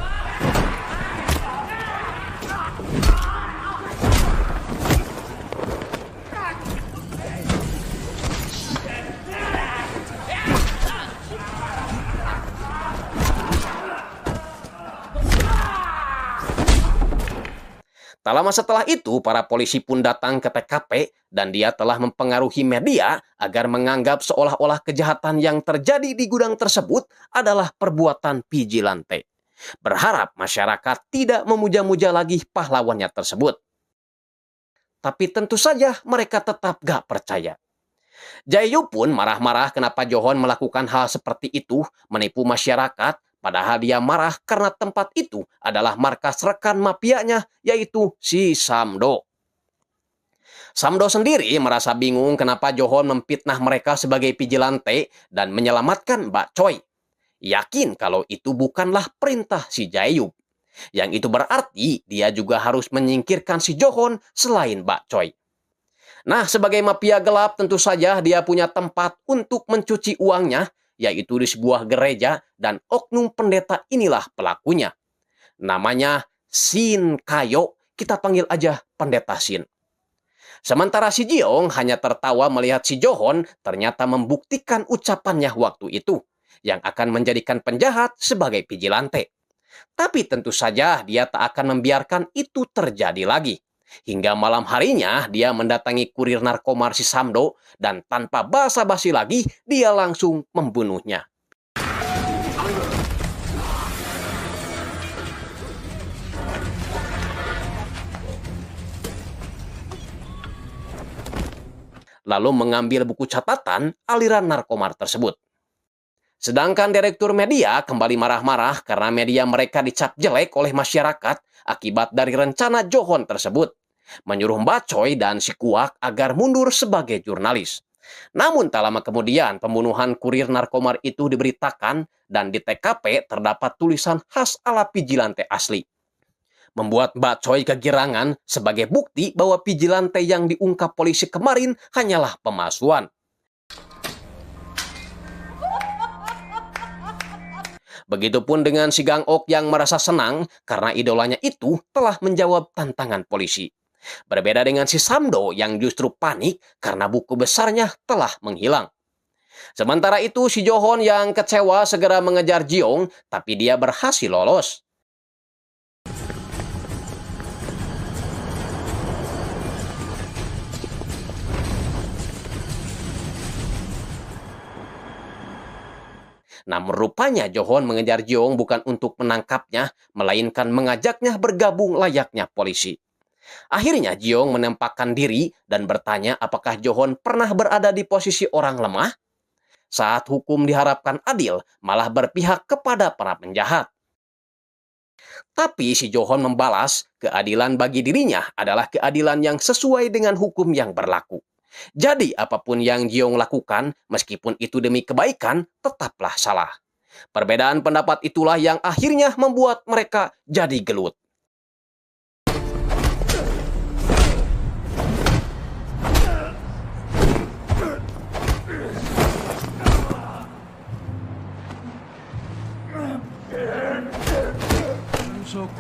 Tak lama setelah itu, para polisi pun datang ke TKP dan dia telah mempengaruhi media agar menganggap seolah-olah kejahatan yang terjadi di gudang tersebut adalah perbuatan vigilante. Berharap masyarakat tidak memuja-muja lagi pahlawannya tersebut. Tapi tentu saja mereka tetap gak percaya. Jae-hyuk pun marah-marah kenapa John melakukan hal seperti itu, menipu masyarakat. Padahal dia marah karena tempat itu adalah markas rekan mafianya, yaitu si Samdo. Samdo sendiri merasa bingung kenapa John memfitnah mereka sebagai vigilante dan menyelamatkan Mbak Choi. Yakin kalau itu bukanlah perintah si Jae-hyuk. Yang itu berarti dia juga harus menyingkirkan si John selain Mbak Choi. Nah, sebagai mafia gelap tentu saja dia punya tempat untuk mencuci uangnya, yaitu di sebuah gereja, dan oknum pendeta inilah pelakunya. Namanya Shin Kayo, kita panggil aja pendeta Shin. Sementara si Jiong hanya tertawa melihat si John ternyata membuktikan ucapannya waktu itu, yang akan menjadikan penjahat sebagai vigilante. Tapi tentu saja dia tak akan membiarkan itu terjadi lagi. Hingga malam harinya dia mendatangi kurir narkomar si Samdo dan tanpa basa-basi lagi dia langsung membunuhnya. Lalu mengambil buku catatan aliran narkomar tersebut. Sedangkan direktur media kembali marah-marah karena media mereka dicap jelek oleh masyarakat akibat dari rencana John tersebut. Menyuruh Mbak Choi dan si Kuak agar mundur sebagai jurnalis. Namun tak lama kemudian pembunuhan kurir narkomar itu diberitakan dan di TKP terdapat tulisan khas ala vigilante asli. Membuat Mbak Choi kegirangan sebagai bukti bahwa vigilante yang diungkap polisi kemarin hanyalah pemalsuan. Begitupun dengan si Gang Ok yang merasa senang karena idolanya itu telah menjawab tantangan polisi. Berbeda dengan si Samdo yang justru panik karena buku besarnya telah menghilang. Sementara itu, si Johon yang kecewa segera mengejar Jiong, tapi dia berhasil lolos. Namun rupanya Johon mengejar Jiong bukan untuk menangkapnya, melainkan mengajaknya bergabung layaknya polisi. Akhirnya Jiong menempakkan diri dan bertanya apakah Johon pernah berada di posisi orang lemah? Saat hukum diharapkan adil, malah berpihak kepada para penjahat. Tapi si Johon membalas, keadilan bagi dirinya adalah keadilan yang sesuai dengan hukum yang berlaku. Jadi apapun yang Jiong lakukan, meskipun itu demi kebaikan, tetaplah salah. Perbedaan pendapat itulah yang akhirnya membuat mereka jadi gelut.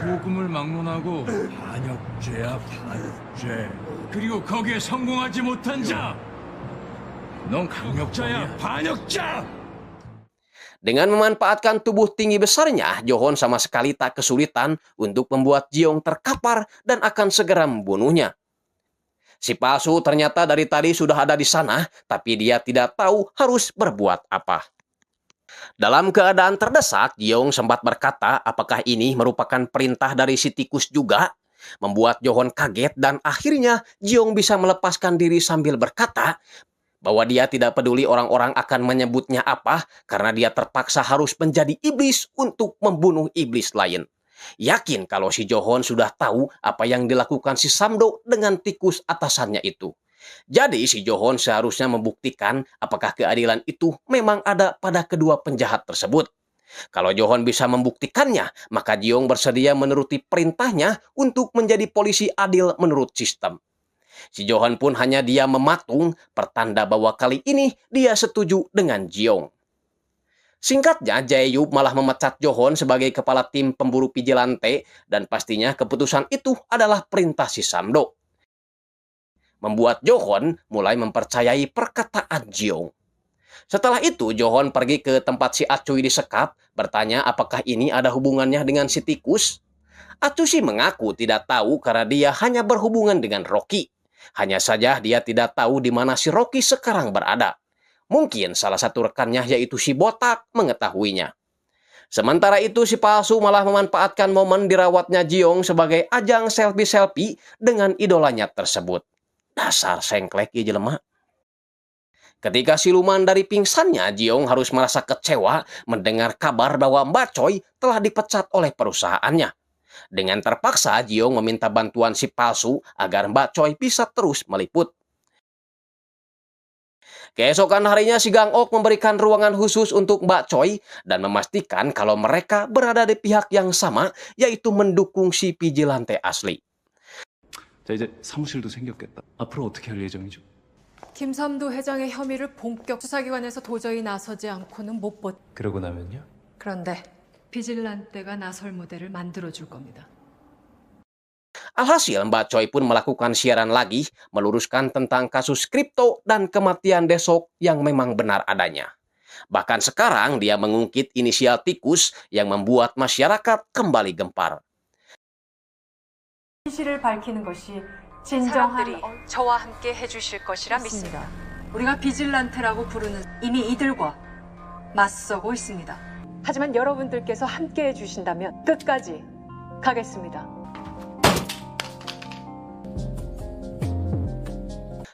고금을 막론하고 반역죄야 반역죄. 그리고 거기에 성공하지 못한 자, 넌 강력자야 반역자. Dengan memanfaatkan tubuh tinggi besarnya, Johon sama sekali tak kesulitan untuk membuat Jiong terkapar dan akan segera membunuhnya. Si palsu ternyata dari tadi sudah ada di sana, tapi dia tidak tahu harus berbuat apa. Dalam keadaan terdesak, Jiong sempat berkata apakah ini merupakan perintah dari si tikus juga, membuat Johon kaget dan akhirnya Jiong bisa melepaskan diri sambil berkata bahwa dia tidak peduli orang-orang akan menyebutnya apa karena dia terpaksa harus menjadi iblis untuk membunuh iblis lain. Yakin kalau si Johon sudah tahu apa yang dilakukan si Samdo dengan tikus atasannya itu. Jadi si Johon seharusnya membuktikan apakah keadilan itu memang ada pada kedua penjahat tersebut. Kalau Johon bisa membuktikannya, maka Jiong bersedia menuruti perintahnya untuk menjadi polisi adil menurut sistem. Si Johon pun hanya diam mematung, pertanda bahwa kali ini dia setuju dengan Jiong. Singkatnya, Jae-yup malah memecat Johon sebagai kepala tim pemburu vigilante dan pastinya keputusan itu adalah perintah si Samdo. Membuat Johon mulai mempercayai perkataan Jiong. Setelah itu, Johon pergi ke tempat si Acuy disekap, bertanya apakah ini ada hubungannya dengan si tikus. Acuy mengaku tidak tahu karena dia hanya berhubungan dengan Rocky. Hanya saja dia tidak tahu di mana si Rocky sekarang berada. Mungkin salah satu rekannya yaitu si Botak mengetahuinya. Sementara itu si palsu malah memanfaatkan momen dirawatnya Jiong sebagai ajang selfie-selfie dengan idolanya tersebut. Dasar sengklek ya jelema. Ketika siluman dari pingsannya, Jiong harus merasa kecewa mendengar kabar bahwa Mbak Choi telah dipecat oleh perusahaannya. Dengan terpaksa, Jiong meminta bantuan si palsu agar Mbak Choi bisa terus meliput. Keesokan harinya si Gang Ok memberikan ruangan khusus untuk Mbak Choi dan memastikan kalau mereka berada di pihak yang sama, yaitu mendukung si vigilante asli. 자, 이제 사무실도 생겼겠다. 앞으로 어떻게 할 예정이죠? 김삼도 회장의 혐의를 본격 수사기관에서 도저히 나서지 않고는 못 버. 그러고 나면요? 그런데 비질란테가 나설 무대를 만들어줄 겁니다. Alhasil, Mbak Choi pun melakukan siaran lagi, meluruskan tentang kasus kripto dan kematian Desok yang memang benar adanya. Bahkan sekarang dia mengungkit inisial tikus yang membuat masyarakat kembali gempar. 진실을 밝히는 것이 사람들이 진정한 저와 함께 해주실 것이라 믿습니다. 우리가 비질란테라고 부르는 이미 이들과 맞서고 있습니다. 하지만 여러분들께서 함께 해주신다면 끝까지 가겠습니다.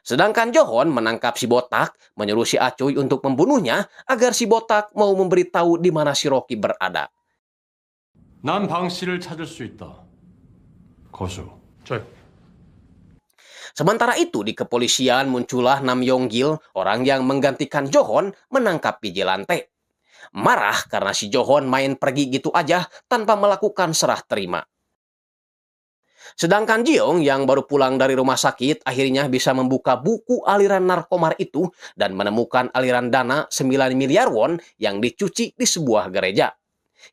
Sedangkan Johon menangkap si Botak, menyuruh si Acuy untuk membunuhnya agar si Botak mau memberitahu di mana si Rocky berada. 난 방 씨를 찾을 수 있다. 거수. Sementara itu di kepolisian muncullah Nam Yong-gil, orang yang menggantikan Johon menangkap vigilante. Marah karena si Johon main pergi gitu aja tanpa melakukan serah terima. Sedangkan Jiong yang baru pulang dari rumah sakit akhirnya bisa membuka buku aliran narkomar itu dan menemukan aliran dana 9 miliar won yang dicuci di sebuah gereja.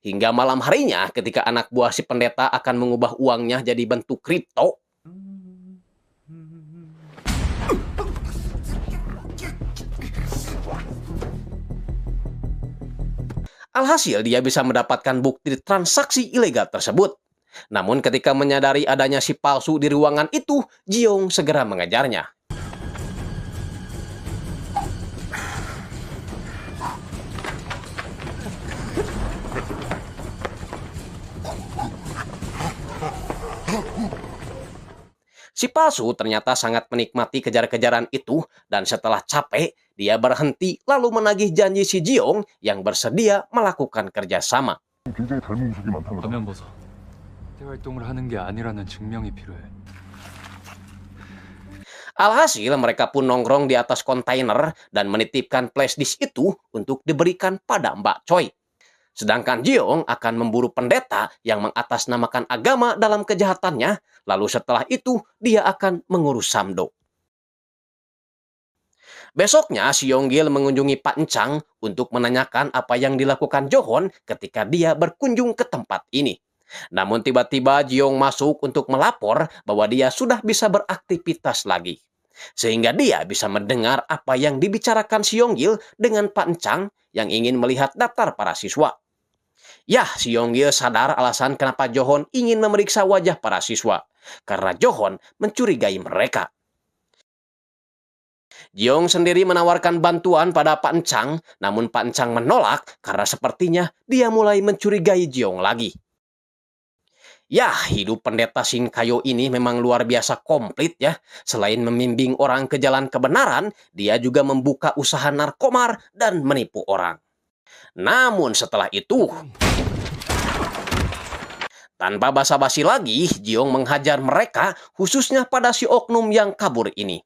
Hingga malam harinya ketika anak buah si pendeta akan mengubah uangnya jadi bentuk kripto, Alhasil dia bisa mendapatkan bukti transaksi ilegal tersebut. Namun ketika menyadari adanya si palsu di ruangan itu, Jiong segera mengejarnya. Si palsu ternyata sangat menikmati kejar-kejaran itu dan setelah capek, dia berhenti lalu menagih janji si Jiong yang bersedia melakukan kerjasama. 굉장히 닮은 모습이 많다는 거다. 가면 벗어. 활동을 하는 게 아니라는 증명이 필요해. Alhasil mereka pun nongkrong di atas kontainer dan menitipkan flashdisk itu untuk diberikan pada Mbak Choi. Sedangkan Jiong akan memburu pendeta yang mengatasnamakan agama dalam kejahatannya, lalu setelah itu dia akan mengurus Samdo. Besoknya, Si Yonggil mengunjungi Pak Encang untuk menanyakan apa yang dilakukan Johon ketika dia berkunjung ke tempat ini. Namun tiba-tiba Jiong masuk untuk melapor bahwa dia sudah bisa beraktivitas lagi. Sehingga dia bisa mendengar apa yang dibicarakan Si Yonggil dengan Pak Encang yang ingin melihat daftar para siswa. Ya, Si Yonggil sadar alasan kenapa Johon ingin memeriksa wajah para siswa. Karena Johon mencurigai mereka. Jiong sendiri menawarkan bantuan pada Pak Encang, namun Pak Encang menolak karena sepertinya dia mulai mencurigai Jiong lagi. Ya, hidup pendeta Shinkayo ini memang luar biasa komplit ya. Selain membimbing orang ke jalan kebenaran, dia juga membuka usaha narkomar dan menipu orang. Namun setelah itu, tanpa basa-basi lagi, Jiong menghajar mereka, khususnya pada si oknum yang kabur ini.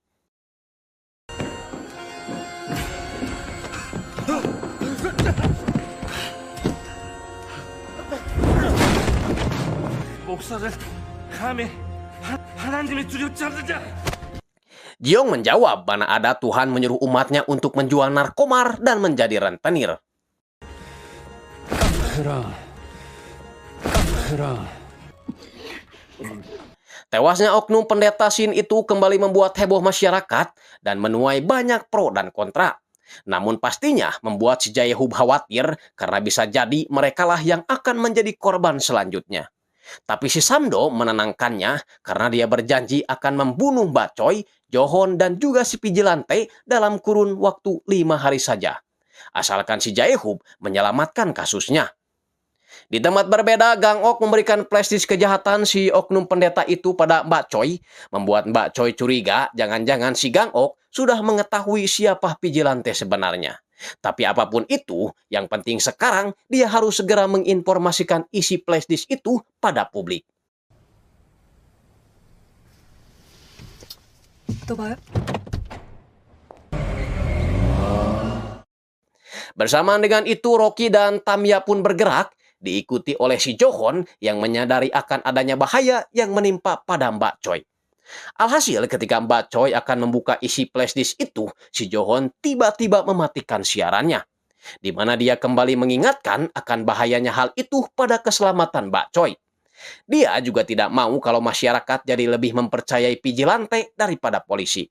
Jiong menjawab mana ada Tuhan menyuruh umatnya untuk menjual narkomar dan menjadi rentenir. Tewasnya oknum pendeta Shin itu kembali membuat heboh masyarakat dan menuai banyak pro dan kontra. Namun pastinya membuat si Jae-hub khawatir karena bisa jadi merekalah yang akan menjadi korban selanjutnya. Tapi si Samdo menenangkannya karena dia berjanji akan membunuh Mbak Choi, Johon, dan juga si Vigilante dalam kurun waktu 5 hari saja. Asalkan si Jae-hub menyelamatkan kasusnya. Di tempat berbeda, Gang Ok memberikan flashdisk kejahatan si oknum pendeta itu pada Mbak Choi, membuat Mbak Choi curiga jangan-jangan si Gang Ok sudah mengetahui siapa Vigilante sebenarnya. Tapi apapun itu, yang penting sekarang dia harus segera menginformasikan isi flashdisk itu pada publik. Bersamaan dengan itu, Rocky dan Tamya pun bergerak, diikuti oleh si Johon yang menyadari akan adanya bahaya yang menimpa pada Mbak Choi. Alhasil ketika Mbak Choi akan membuka isi flashdisk itu, si Johon tiba-tiba mematikan siarannya. Di mana dia kembali mengingatkan akan bahayanya hal itu pada keselamatan Mbak Choi. Dia juga tidak mau kalau masyarakat jadi lebih mempercayai Vigilante daripada polisi.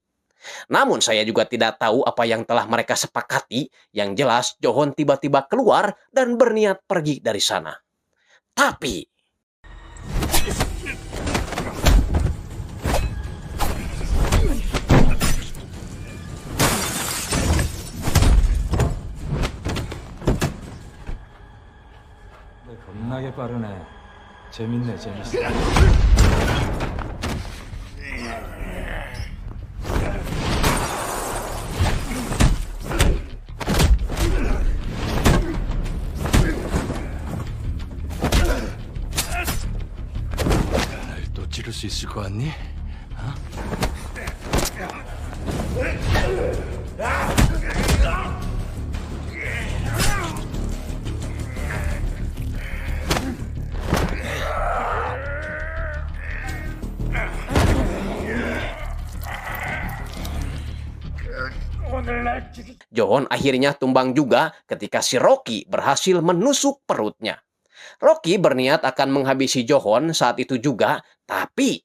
Namun saya juga tidak tahu apa yang telah mereka sepakati, yang jelas Johon tiba-tiba keluar dan berniat pergi dari sana. Tapi 겁나게 빠르네. 재밌네. 날 또 찌를 수 있을 것 같니? Johon akhirnya tumbang juga ketika si Rocky berhasil menusuk perutnya. Rocky berniat akan menghabisi Johon saat itu juga, tapi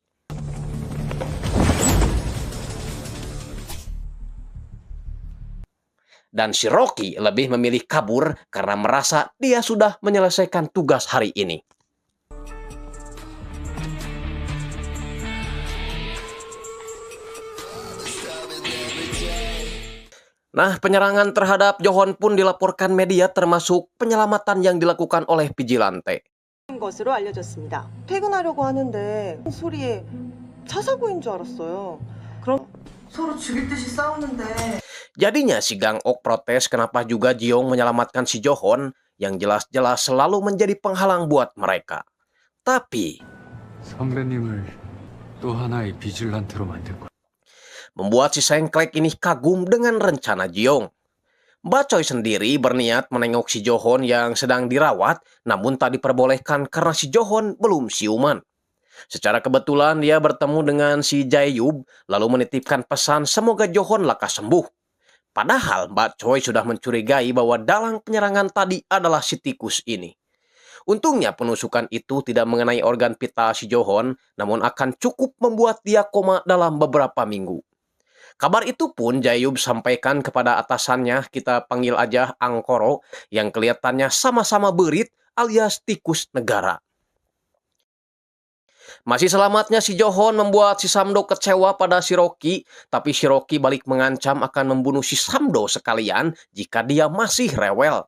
Dan si Rocky lebih memilih kabur karena merasa dia sudah menyelesaikan tugas hari ini. Nah, penyerangan terhadap Johon pun dilaporkan media termasuk penyelamatan yang dilakukan oleh Vigilante. 것으로 알려졌습니다. 퇴근하려고 하는데 소리에 차 사고인 줄 알았어요. 그럼 서로 죽일 듯이 싸우는데 Jadinya si Gang Ok protes kenapa juga Jiong menyelamatkan si Johon yang jelas-jelas selalu menjadi penghalang buat mereka. Tapi 선배님을 또 하나의 비질란테로 만들 거야. membuat si Sengklek ini kagum dengan rencana Jiong. Mbak Choi sendiri berniat menengok si Johon yang sedang dirawat, namun tak diperbolehkan karena si Johon belum siuman. Secara kebetulan dia bertemu dengan si Jae-yub, lalu menitipkan pesan semoga Johon lekas sembuh. Padahal Mbak Choi sudah mencurigai bahwa dalang penyerangan tadi adalah si tikus ini. Untungnya penusukan itu tidak mengenai organ vital si Johon, namun akan cukup membuat dia koma dalam beberapa minggu. Kabar itu pun Jae-yub sampaikan kepada atasannya, kita panggil aja Angkoro, yang kelihatannya sama-sama berit alias tikus negara. Masih selamatnya si Johon membuat si Samdo kecewa pada si Rocky, tapi si Rocky balik mengancam akan membunuh si Samdo sekalian jika dia masih rewel.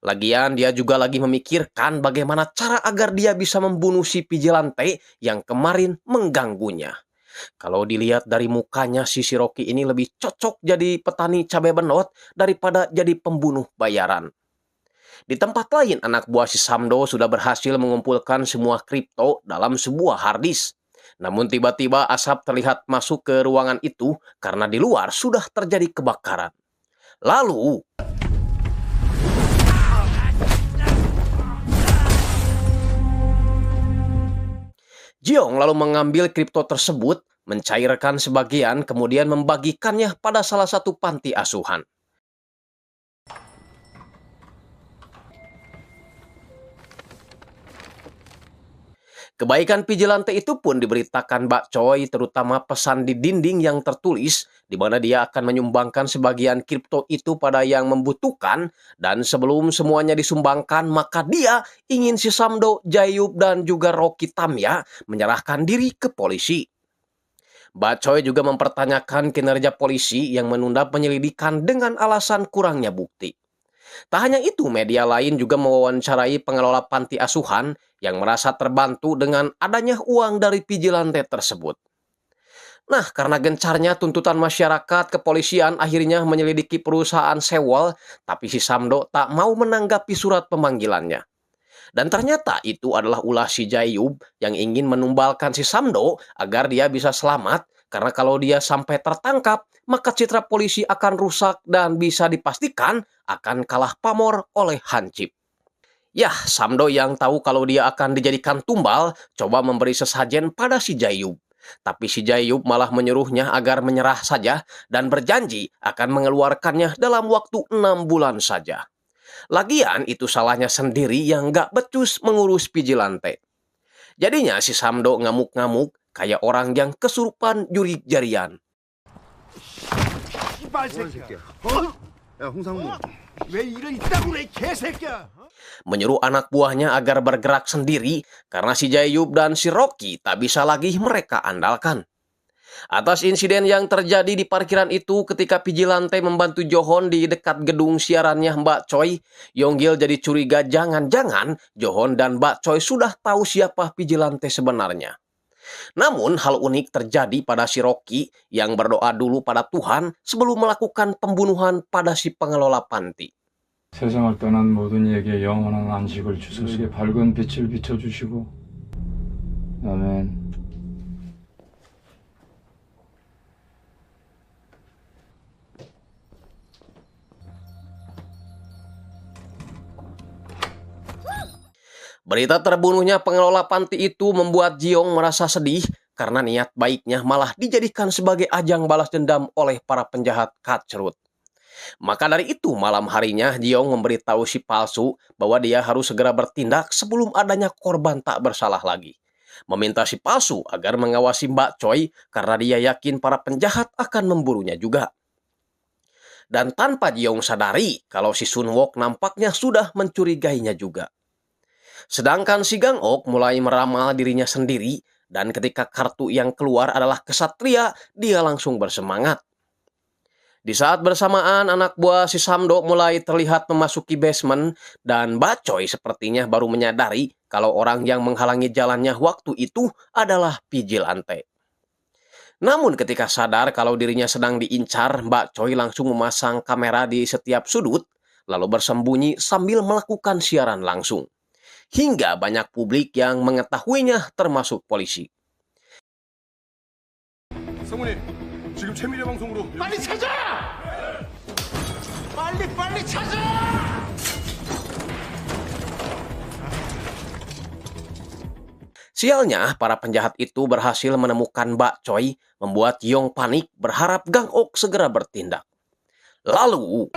Lagian dia juga lagi memikirkan bagaimana cara agar dia bisa membunuh si Vigilante yang kemarin mengganggunya. Kalau dilihat dari mukanya si Rocky ini lebih cocok jadi petani cabai benot daripada jadi pembunuh bayaran. Di tempat lain, anak buah si Samdo sudah berhasil mengumpulkan semua kripto dalam sebuah harddisk. Namun tiba-tiba asap terlihat masuk ke ruangan itu karena di luar sudah terjadi kebakaran. Lalu Jiong lalu mengambil kripto tersebut, mencairkan sebagian, kemudian membagikannya pada salah satu panti asuhan. Kebaikan Vigilante itu pun diberitakan Mbak Choi, terutama pesan di dinding yang tertulis, di mana dia akan menyumbangkan sebagian kripto itu pada yang membutuhkan, dan sebelum semuanya disumbangkan, maka dia ingin si Samdo, Jae-yub, dan juga Rocky Tamya menyerahkan diri ke polisi. Mbak Choi juga mempertanyakan kinerja polisi yang menunda penyelidikan dengan alasan kurangnya bukti. Tak hanya itu, media lain juga mewawancarai pengelola panti asuhan yang merasa terbantu dengan adanya uang dari Vigilante tersebut. Nah, karena gencarnya tuntutan masyarakat, kepolisian akhirnya menyelidiki perusahaan Sewol, tapi si Samdo tak mau menanggapi surat pemanggilannya. Dan ternyata itu adalah ulah si Jae-yub yang ingin menumbalkan si Samdo agar dia bisa selamat, karena kalau dia sampai tertangkap, maka citra polisi akan rusak dan bisa dipastikan akan kalah pamor oleh Hansip. Yah, Samdo yang tahu kalau dia akan dijadikan tumbal, coba memberi sesajen pada si Jae-yub. Tapi si Jae-yub malah menyuruhnya agar menyerah saja dan berjanji akan mengeluarkannya dalam waktu 6 bulan saja. Lagian itu salahnya sendiri yang gak becus mengurus Vigilante. Jadinya si Samdo ngamuk-ngamuk kayak orang yang kesurupan jurik jarian. Menyuruh anak buahnya agar bergerak sendiri karena si Jae-yub dan si Rocky tak bisa lagi mereka andalkan. Atas insiden yang terjadi di parkiran itu ketika Vigilante membantu Johon di dekat gedung siarannya Mbak Choi, Yonggil jadi curiga jangan-jangan Johon dan Mbak Choi sudah tahu siapa Vigilante sebenarnya. Namun hal unik terjadi pada si Rocky yang berdoa dulu pada Tuhan sebelum melakukan pembunuhan pada si pengelola panti. 세상을 떠난 모든 이에게 영원한 안식을 주소서 밝은 빛을 비춰주시고 아멘. Berita terbunuhnya pengelola panti itu membuat Jiong merasa sedih karena niat baiknya malah dijadikan sebagai ajang balas dendam oleh para penjahat cutthroat. Maka dari itu malam harinya Jiong memberitahu si palsu bahwa dia harus segera bertindak sebelum adanya korban tak bersalah lagi. Meminta si palsu agar mengawasi Mbak Choi karena dia yakin para penjahat akan memburunya juga. Dan tanpa Jiong sadari kalau si Sun Wook nampaknya sudah mencurigainya juga. Sedangkan si Gang Ok mulai meramal dirinya sendiri, dan ketika kartu yang keluar adalah kesatria, dia langsung bersemangat. Di saat bersamaan, anak buah si Samdo mulai terlihat memasuki basement, dan Mbak Choi sepertinya baru menyadari kalau orang yang menghalangi jalannya waktu itu adalah Vigilante. Namun ketika sadar kalau dirinya sedang diincar, Mbak Choi langsung memasang kamera di setiap sudut, lalu bersembunyi sambil melakukan siaran langsung. Hingga banyak publik yang mengetahuinya termasuk polisi. 성훈이, 지금 최미래 방송으로 빨리 찾아! 빨리 찾아! Sialnya, para penjahat itu berhasil menemukan Mbak Choi, membuat Yong panik berharap Gang Ok segera bertindak. Lalu,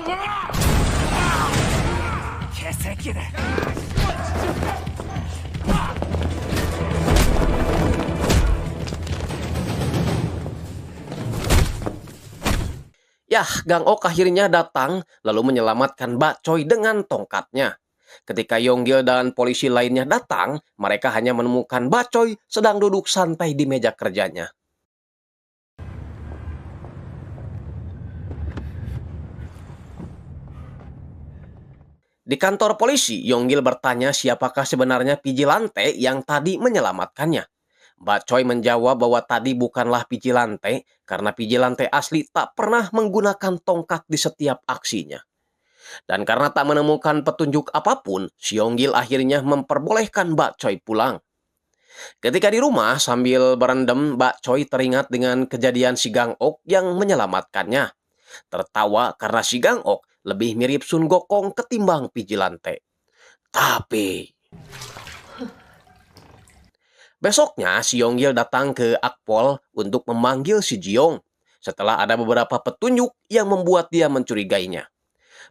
Gang Ok akhirnya datang lalu menyelamatkan Mbak Choi dengan tongkatnya. Ketika Yonggil dan polisi lainnya datang, mereka hanya menemukan Mbak Choi sedang duduk santai di meja kerjanya. Di kantor polisi, Yonggil bertanya siapakah sebenarnya Vigilante yang tadi menyelamatkannya. Mbak Choi menjawab bahwa tadi bukanlah Vigilante karena Vigilante asli tak pernah menggunakan tongkat di setiap aksinya. Dan karena tak menemukan petunjuk apapun, si Yonggil akhirnya memperbolehkan Mbak Choi pulang. Ketika di rumah sambil berendam, Mbak Choi teringat dengan kejadian si Gang Ok yang menyelamatkannya. Tertawa karena si Gang Ok lebih mirip Sun Gokong ketimbang Vigilante. Tapi besoknya, si Yonggil datang ke Akpol untuk memanggil si Jiong setelah ada beberapa petunjuk yang membuat dia mencurigainya.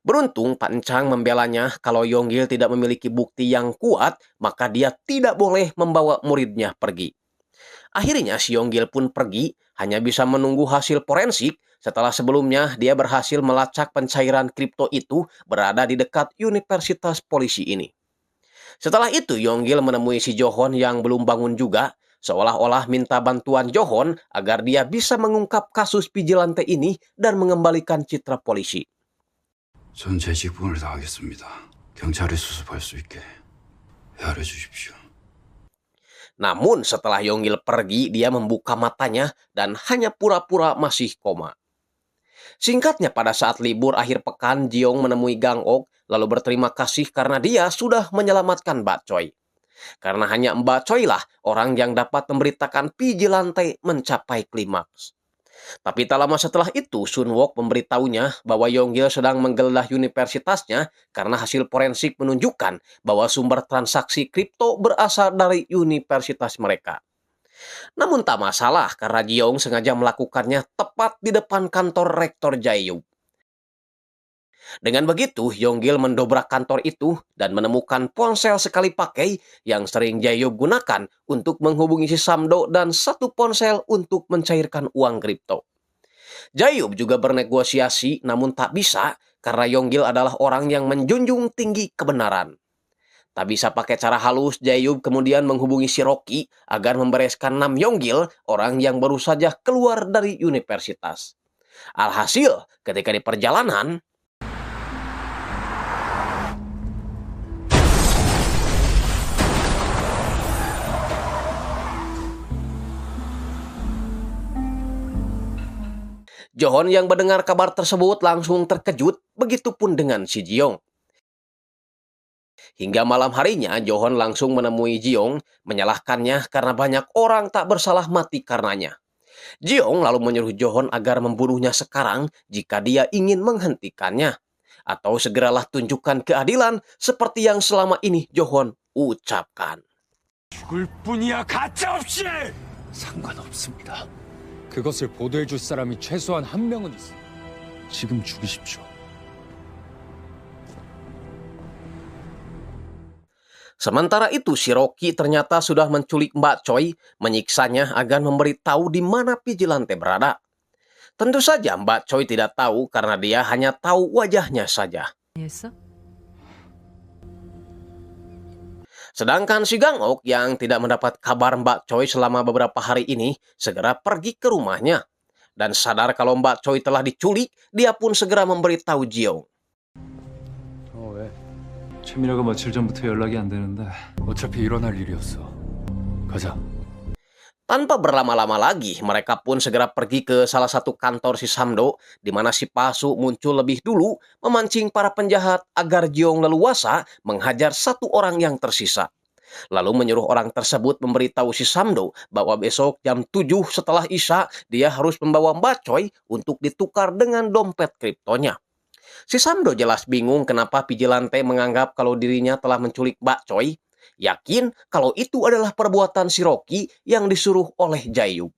Beruntung Pak Encang membelanya kalau Yonggil tidak memiliki bukti yang kuat, maka dia tidak boleh membawa muridnya pergi. Akhirnya si Yonggil pun pergi, hanya bisa menunggu hasil forensik setelah sebelumnya dia berhasil melacak pencairan kripto itu berada di dekat Universitas Polisi ini. Setelah itu, Yonggil menemui si Johon yang belum bangun juga, seolah-olah minta bantuan Johon agar dia bisa mengungkap kasus Vigilante ini dan mengembalikan citra polisi. 전 제 직분을 다하겠습니다. 경찰이 수습할 수 있게 헤아려 주십시오. Namun setelah Yonggil pergi, dia membuka matanya dan hanya pura-pura masih koma. Singkatnya, pada saat libur akhir pekan, Jiong menemui Gang Ok lalu berterima kasih karena dia sudah menyelamatkan Mbak Choi. Karena hanya Mbak Choi lah orang yang dapat memberitakan Vigilante mencapai klimaks. Tapi tak lama setelah itu, Sun Wook memberitahunya bahwa Yonggil sedang menggeledah universitasnya karena hasil forensik menunjukkan bahwa sumber transaksi kripto berasal dari universitas mereka. Namun tak masalah karena Jiong sengaja melakukannya tepat di depan kantor Rektor Jae-yub. Dengan begitu, Yonggil mendobrak kantor itu dan menemukan ponsel sekali pakai yang sering Jae-yub gunakan untuk menghubungi si Samdo dan satu ponsel untuk mencairkan uang kripto. Jae-yub juga bernegosiasi namun tak bisa karena Yonggil adalah orang yang menjunjung tinggi kebenaran. Tak bisa pakai cara halus, Jae-yub kemudian menghubungi si Rocky agar membereskan Nam Yonggil, orang yang baru saja keluar dari universitas. Alhasil, ketika di perjalanan, Johon yang mendengar kabar tersebut langsung terkejut, begitupun dengan si Jiong. Hingga malam harinya, Johon langsung menemui Jiong, menyalahkannya karena banyak orang tak bersalah mati karenanya. Jiong lalu menyuruh Johon agar membunuhnya sekarang jika dia ingin menghentikannya. Atau segeralah tunjukkan keadilan seperti yang selama ini Johon ucapkan. 죽을 뿐이야 가짜없이! 상관없습니다. 그것을 보도해줄 사람이 최소한 한 명은 있어. 지금 죽이십시오. Sementara itu, si Rocky ternyata sudah menculik Mbak Choi, menyiksanya agar memberitahu di mana Vigilante berada. Tentu saja Mbak Choi tidak tahu karena dia hanya tahu wajahnya saja. Sedangkan si Gang Ok yang tidak mendapat kabar Mbak Choi selama beberapa hari ini segera pergi ke rumahnya. Dan sadar kalau Mbak Choi telah diculik, dia pun segera memberitahu Jiong. 왜? 최민아가 며칠 전부터 연락이 안 되는데 어차피 일어날 일이었어. 가자. Tanpa berlama-lama lagi, mereka pun segera pergi ke salah satu kantor si Samdo, di mana si Pasu muncul lebih dulu, memancing para penjahat agar Jiong leluasa menghajar satu orang yang tersisa. Lalu menyuruh orang tersebut memberitahu si Samdo bahwa besok jam 7 setelah Isya, dia harus membawa Mbak Choi untuk ditukar dengan dompet kriptonya. Si Samdo jelas bingung kenapa Vigilante menganggap kalau dirinya telah menculik Mbak Choi. Yakin kalau itu adalah perbuatan si Rocky yang disuruh oleh Jae-yuk.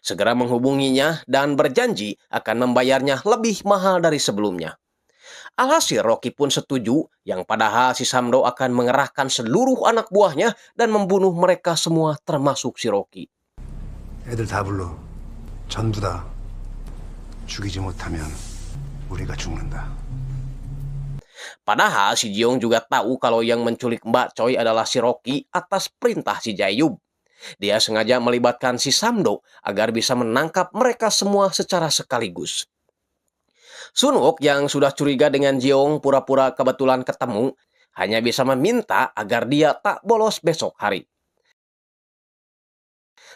Segera menghubunginya dan berjanji akan membayarnya lebih mahal dari sebelumnya. Alhasil Rocky pun setuju, yang padahal si Samdo akan mengerahkan seluruh anak buahnya dan membunuh mereka semua termasuk si Rocky. 애들 다 불러. 전부 다. 죽이지 못하면 우리가 죽는다. Padahal si Jiong juga tahu kalau yang menculik Mbak Choi adalah si Rocky atas perintah si Jae-yuk. Dia sengaja melibatkan si Samdo agar bisa menangkap mereka semua secara sekaligus. Sun Wook yang sudah curiga dengan Jiong pura-pura kebetulan ketemu, hanya bisa meminta agar dia tak bolos besok hari.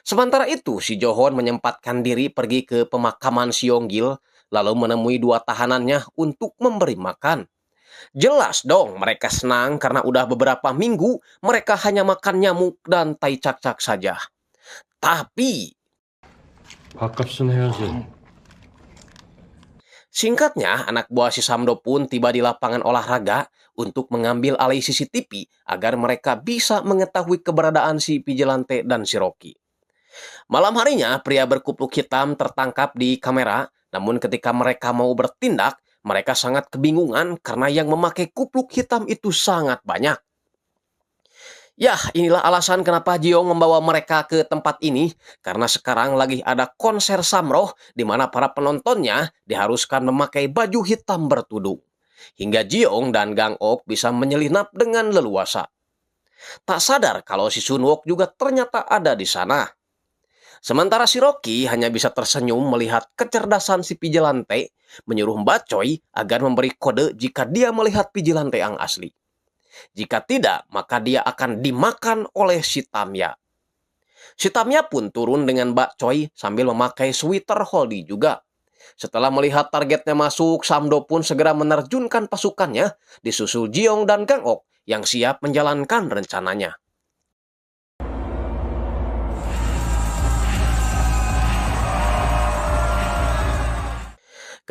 Sementara itu, si Jo-hoon menyempatkan diri pergi ke pemakaman si Yong-gil, lalu menemui dua tahanannya untuk memberi makan. Jelas dong mereka senang karena udah beberapa minggu mereka hanya makan nyamuk dan tai cak-cak saja. Tapi 밥값은 해야지. singkatnya, anak buah si Samdo pun tiba di lapangan olahraga untuk mengambil alih CCTV agar mereka bisa mengetahui keberadaan si Vigilante dan si Rocky. Malam harinya, pria berkupluk hitam tertangkap di kamera, namun ketika mereka mau bertindak, mereka sangat kebingungan karena yang memakai kupluk hitam itu sangat banyak. Yah, inilah alasan kenapa Jiong membawa mereka ke tempat ini, karena sekarang lagi ada konser Samroh di mana para penontonnya diharuskan memakai baju hitam bertudung. Hingga Jiong dan Gang Ok bisa menyelinap dengan leluasa. Tak sadar kalau si Sun Wook juga ternyata ada di sana. Sementara si Rocky hanya bisa tersenyum melihat kecerdasan si Vigilante, menyuruh Mbak Choi agar memberi kode jika dia melihat Vigilante yang asli. Jika tidak, maka dia akan dimakan oleh si Tamya. Si Tamya pun turun dengan Mbak Choi sambil memakai sweater Holdi juga. Setelah melihat targetnya masuk, Samdo pun segera menerjunkan pasukannya, disusul Jiong dan Gang Ok yang siap menjalankan rencananya.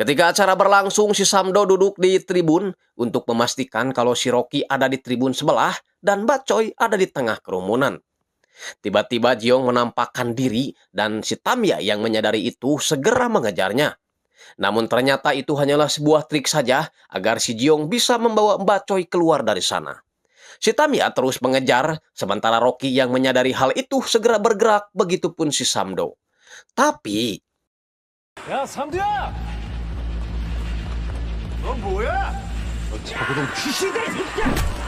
Ketika acara berlangsung, si Samdo duduk di tribun untuk memastikan kalau si Rocky ada di tribun sebelah dan Mbak Choi ada di tengah kerumunan. Tiba-tiba Jiong menampakkan diri dan si Tamya yang menyadari itu segera mengejarnya. Namun ternyata itu hanyalah sebuah trik saja agar si Jiong bisa membawa Mbak Choi keluar dari sana. Si Tamya terus mengejar, sementara Rocky yang menyadari hal itu segera bergerak, begitupun si Samdo. Tapi... 야, 삼두야! 너 뭐야? 너 자고동 귀신들 새끼야!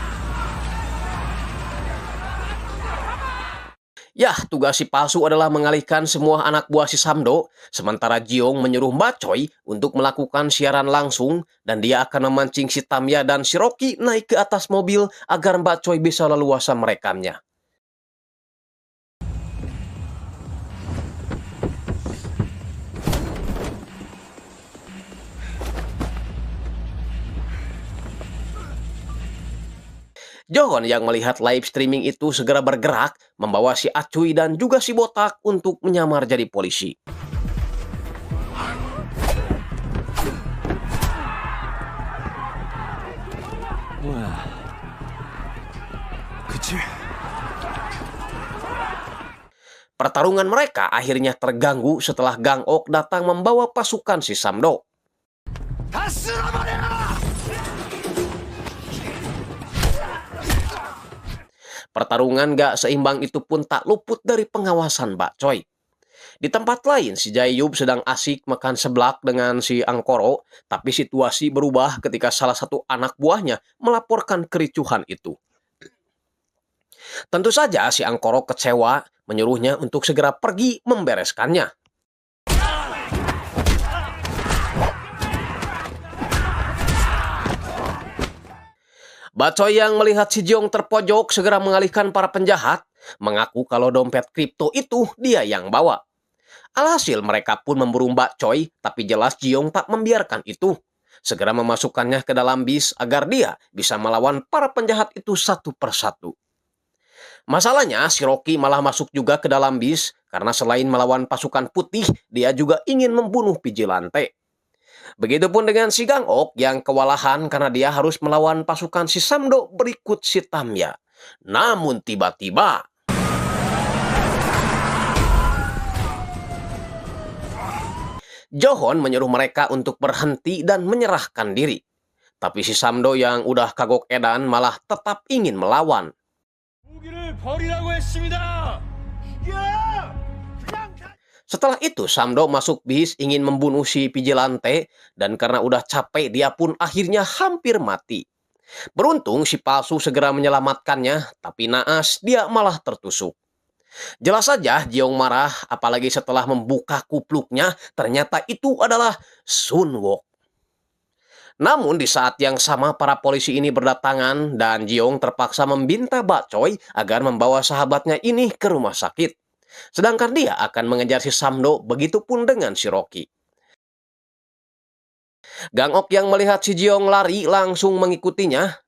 Yah, tugas si palsu adalah mengalihkan semua anak buah si Samdo, sementara Jiong menyuruh Mbak Choi untuk melakukan siaran langsung, dan dia akan memancing si Tamya dan si Rocky naik ke atas mobil agar Mbak Choi bisa leluasa merekamnya. Jo-hoon yang melihat live streaming itu segera bergerak, membawa si Acuy dan juga si Botak untuk menyamar jadi polisi. Pertarungan mereka akhirnya terganggu setelah Gang Ok datang membawa pasukan si Samdo. Pertarungan gak seimbang itu pun tak luput dari pengawasan Mbak Choi. Di tempat lain, si Jayub sedang asik makan seblak dengan si Angkoro, tapi situasi berubah ketika salah satu anak buahnya melaporkan kericuhan itu. Tentu saja si Angkoro kecewa, menyuruhnya untuk segera pergi membereskannya. Bacoy yang melihat si Jiong terpojok segera mengalihkan para penjahat, mengaku kalau dompet kripto itu dia yang bawa. Alhasil mereka pun memburu Mbak Choi, tapi jelas Jiong tak membiarkan itu. Segera memasukkannya ke dalam bis agar dia bisa melawan para penjahat itu satu persatu. Masalahnya, si Rocky malah masuk juga ke dalam bis karena selain melawan pasukan putih, dia juga ingin membunuh Vigilante. Begitupun dengan si Gang Ok yang kewalahan karena dia harus melawan pasukan si Samdo berikut si Tamya. Namun tiba-tiba Johon menyuruh mereka untuk berhenti dan menyerahkan diri. Tapi si Samdo yang udah kagok edan malah tetap ingin melawan. Setelah itu Samdo masuk bis ingin membunuh si Vigilante dan karena udah capek dia pun akhirnya hampir mati. Beruntung si palsu segera menyelamatkannya, tapi naas dia malah tertusuk. Jelas saja Jiong marah, apalagi setelah membuka kupluknya, ternyata itu adalah Sun Wok. Namun di saat yang sama para polisi ini berdatangan dan Jiong terpaksa meminta Bak Choi agar membawa sahabatnya ini ke rumah sakit. Sedangkan dia akan mengejar si Samdo, begitupun dengan si Rocky. Gang Ok yang melihat si Jiong lari langsung mengikutinya.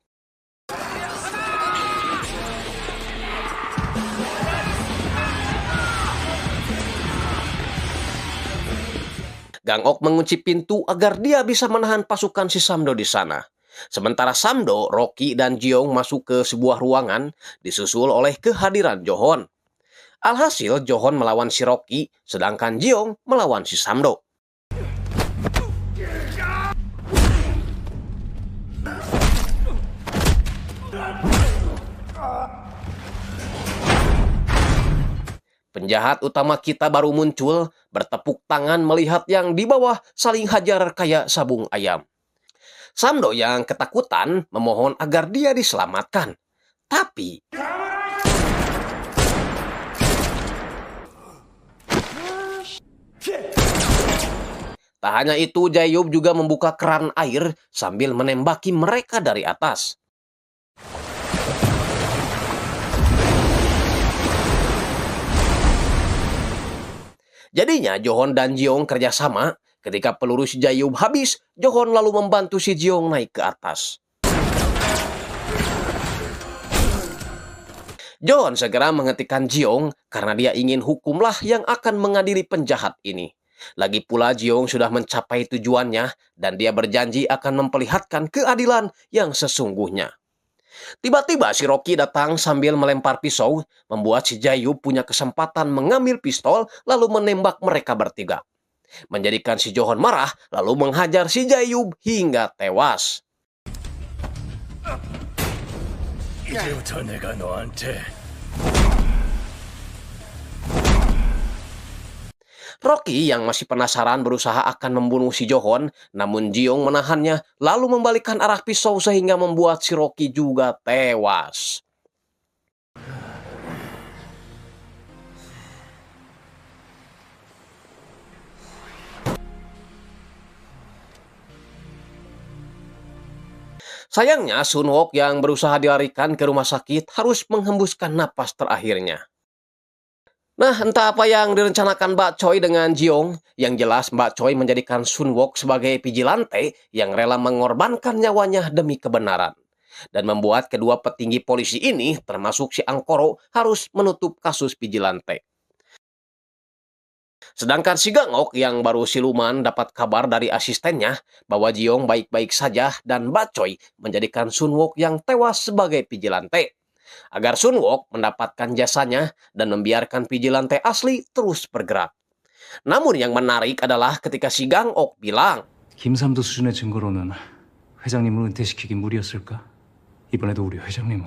Gang Ok mengunci pintu agar dia bisa menahan pasukan si Samdo di sana. Sementara Samdo, Rocky, dan Jiong masuk ke sebuah ruangan disusul oleh kehadiran Johon. Alhasil Johon melawan si Rocky, sedangkan Jiong melawan si Samdo. Penjahat utama kita baru muncul, bertepuk tangan melihat yang di bawah saling hajar kayak sabung ayam. Samdo yang ketakutan memohon agar dia diselamatkan. Tapi tak hanya itu, Jayub juga membuka keran air sambil menembaki mereka dari atas. Jadinya Johon dan Jiong kerjasama. Ketika peluru si Jayub habis, Johon lalu membantu si Jiong naik ke atas. Johon segera menghentikan Jiong karena dia ingin hukumlah yang akan mengadili penjahat ini. Lagi pula Jiong sudah mencapai tujuannya dan dia berjanji akan memperlihatkan keadilan yang sesungguhnya. Tiba-tiba si Rocky datang sambil melempar pisau, membuat si Jayub punya kesempatan mengambil pistol lalu menembak mereka bertiga. Menjadikan si Johon marah lalu menghajar si Jayub hingga tewas. Rocky yang masih penasaran berusaha akan membunuh si Johon, namun Jiong menahannya lalu membalikkan arah pisau sehingga membuat si Rocky juga tewas. Sayangnya Sun Wok yang berusaha dilarikan ke rumah sakit harus menghembuskan napas terakhirnya. Nah, entah apa yang direncanakan Bak Choi dengan Jiong, yang jelas Bak Choi menjadikan Sun Wok sebagai vigilante yang rela mengorbankan nyawanya demi kebenaran. Dan membuat kedua petinggi polisi ini, termasuk si Angkoro, harus menutup kasus vigilante. Sedangkan si Gang Ok yang baru siluman dapat kabar dari asistennya bahwa Jiong baik-baik saja dan Bak Choi menjadikan Sun Wok yang tewas sebagai vigilante. Agar Sun Wok mendapatkan jasanya dan membiarkan vigilante asli terus bergerak. Namun yang menarik adalah ketika si Gang Ok bilang, 김삼도 수준의 증거로는 회장님을 은퇴시키기 무리였을까? 이번에도 우리 회장님은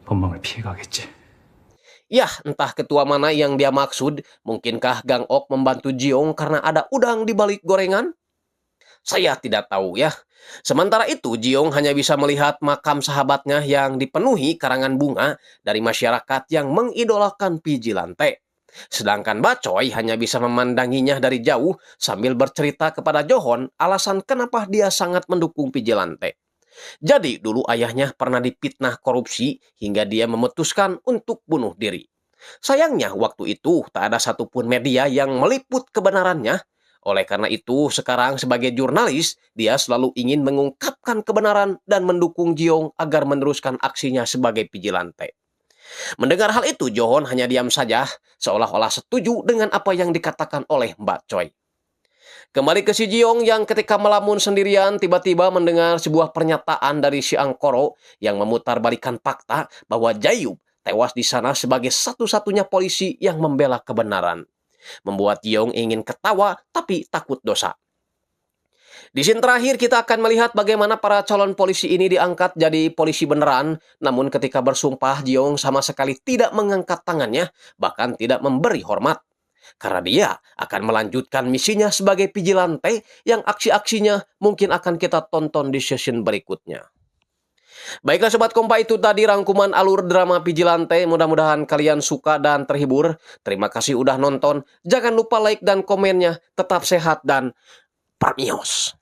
법망을 피해가겠지. Yah, entah ketua mana yang dia maksud. Mungkinkah Gang Ok membantu Jiong karena ada udang di balik gorengan? Saya tidak tahu ya. Sementara itu, Jiong hanya bisa melihat makam sahabatnya yang dipenuhi karangan bunga dari masyarakat yang mengidolakan Vigilante. Sedangkan Bacoy hanya bisa memandanginya dari jauh sambil bercerita kepada Johon alasan kenapa dia sangat mendukung Vigilante. Jadi dulu ayahnya pernah dipitnah korupsi hingga dia memutuskan untuk bunuh diri. Sayangnya waktu itu tak ada satupun media yang meliput kebenarannya. Oleh karena itu sekarang sebagai jurnalis dia selalu ingin mengungkapkan kebenaran dan mendukung Jiong agar meneruskan aksinya sebagai Vigilante. Mendengar hal itu, Johon hanya diam saja, seolah-olah setuju dengan apa yang dikatakan oleh Mbak Choi. Kembali ke si Jiong yang ketika melamun sendirian tiba-tiba mendengar sebuah pernyataan dari si Angkoro yang memutarbalikan fakta bahwa Jayub tewas di sana sebagai satu-satunya polisi yang membela kebenaran. Membuat Jiong ingin ketawa tapi takut dosa. Di scene terakhir kita akan melihat bagaimana para calon polisi ini diangkat jadi polisi beneran, namun ketika bersumpah Jiong sama sekali tidak mengangkat tangannya, bahkan tidak memberi hormat. Karena dia akan melanjutkan misinya sebagai Vigilante yang aksi-aksinya mungkin akan kita tonton di season berikutnya. Baiklah Sobat Kompa, itu tadi rangkuman alur drama Vigilante. Mudah-mudahan kalian suka dan terhibur. Terima kasih udah nonton. Jangan lupa like dan komennya. Tetap sehat dan Parmios.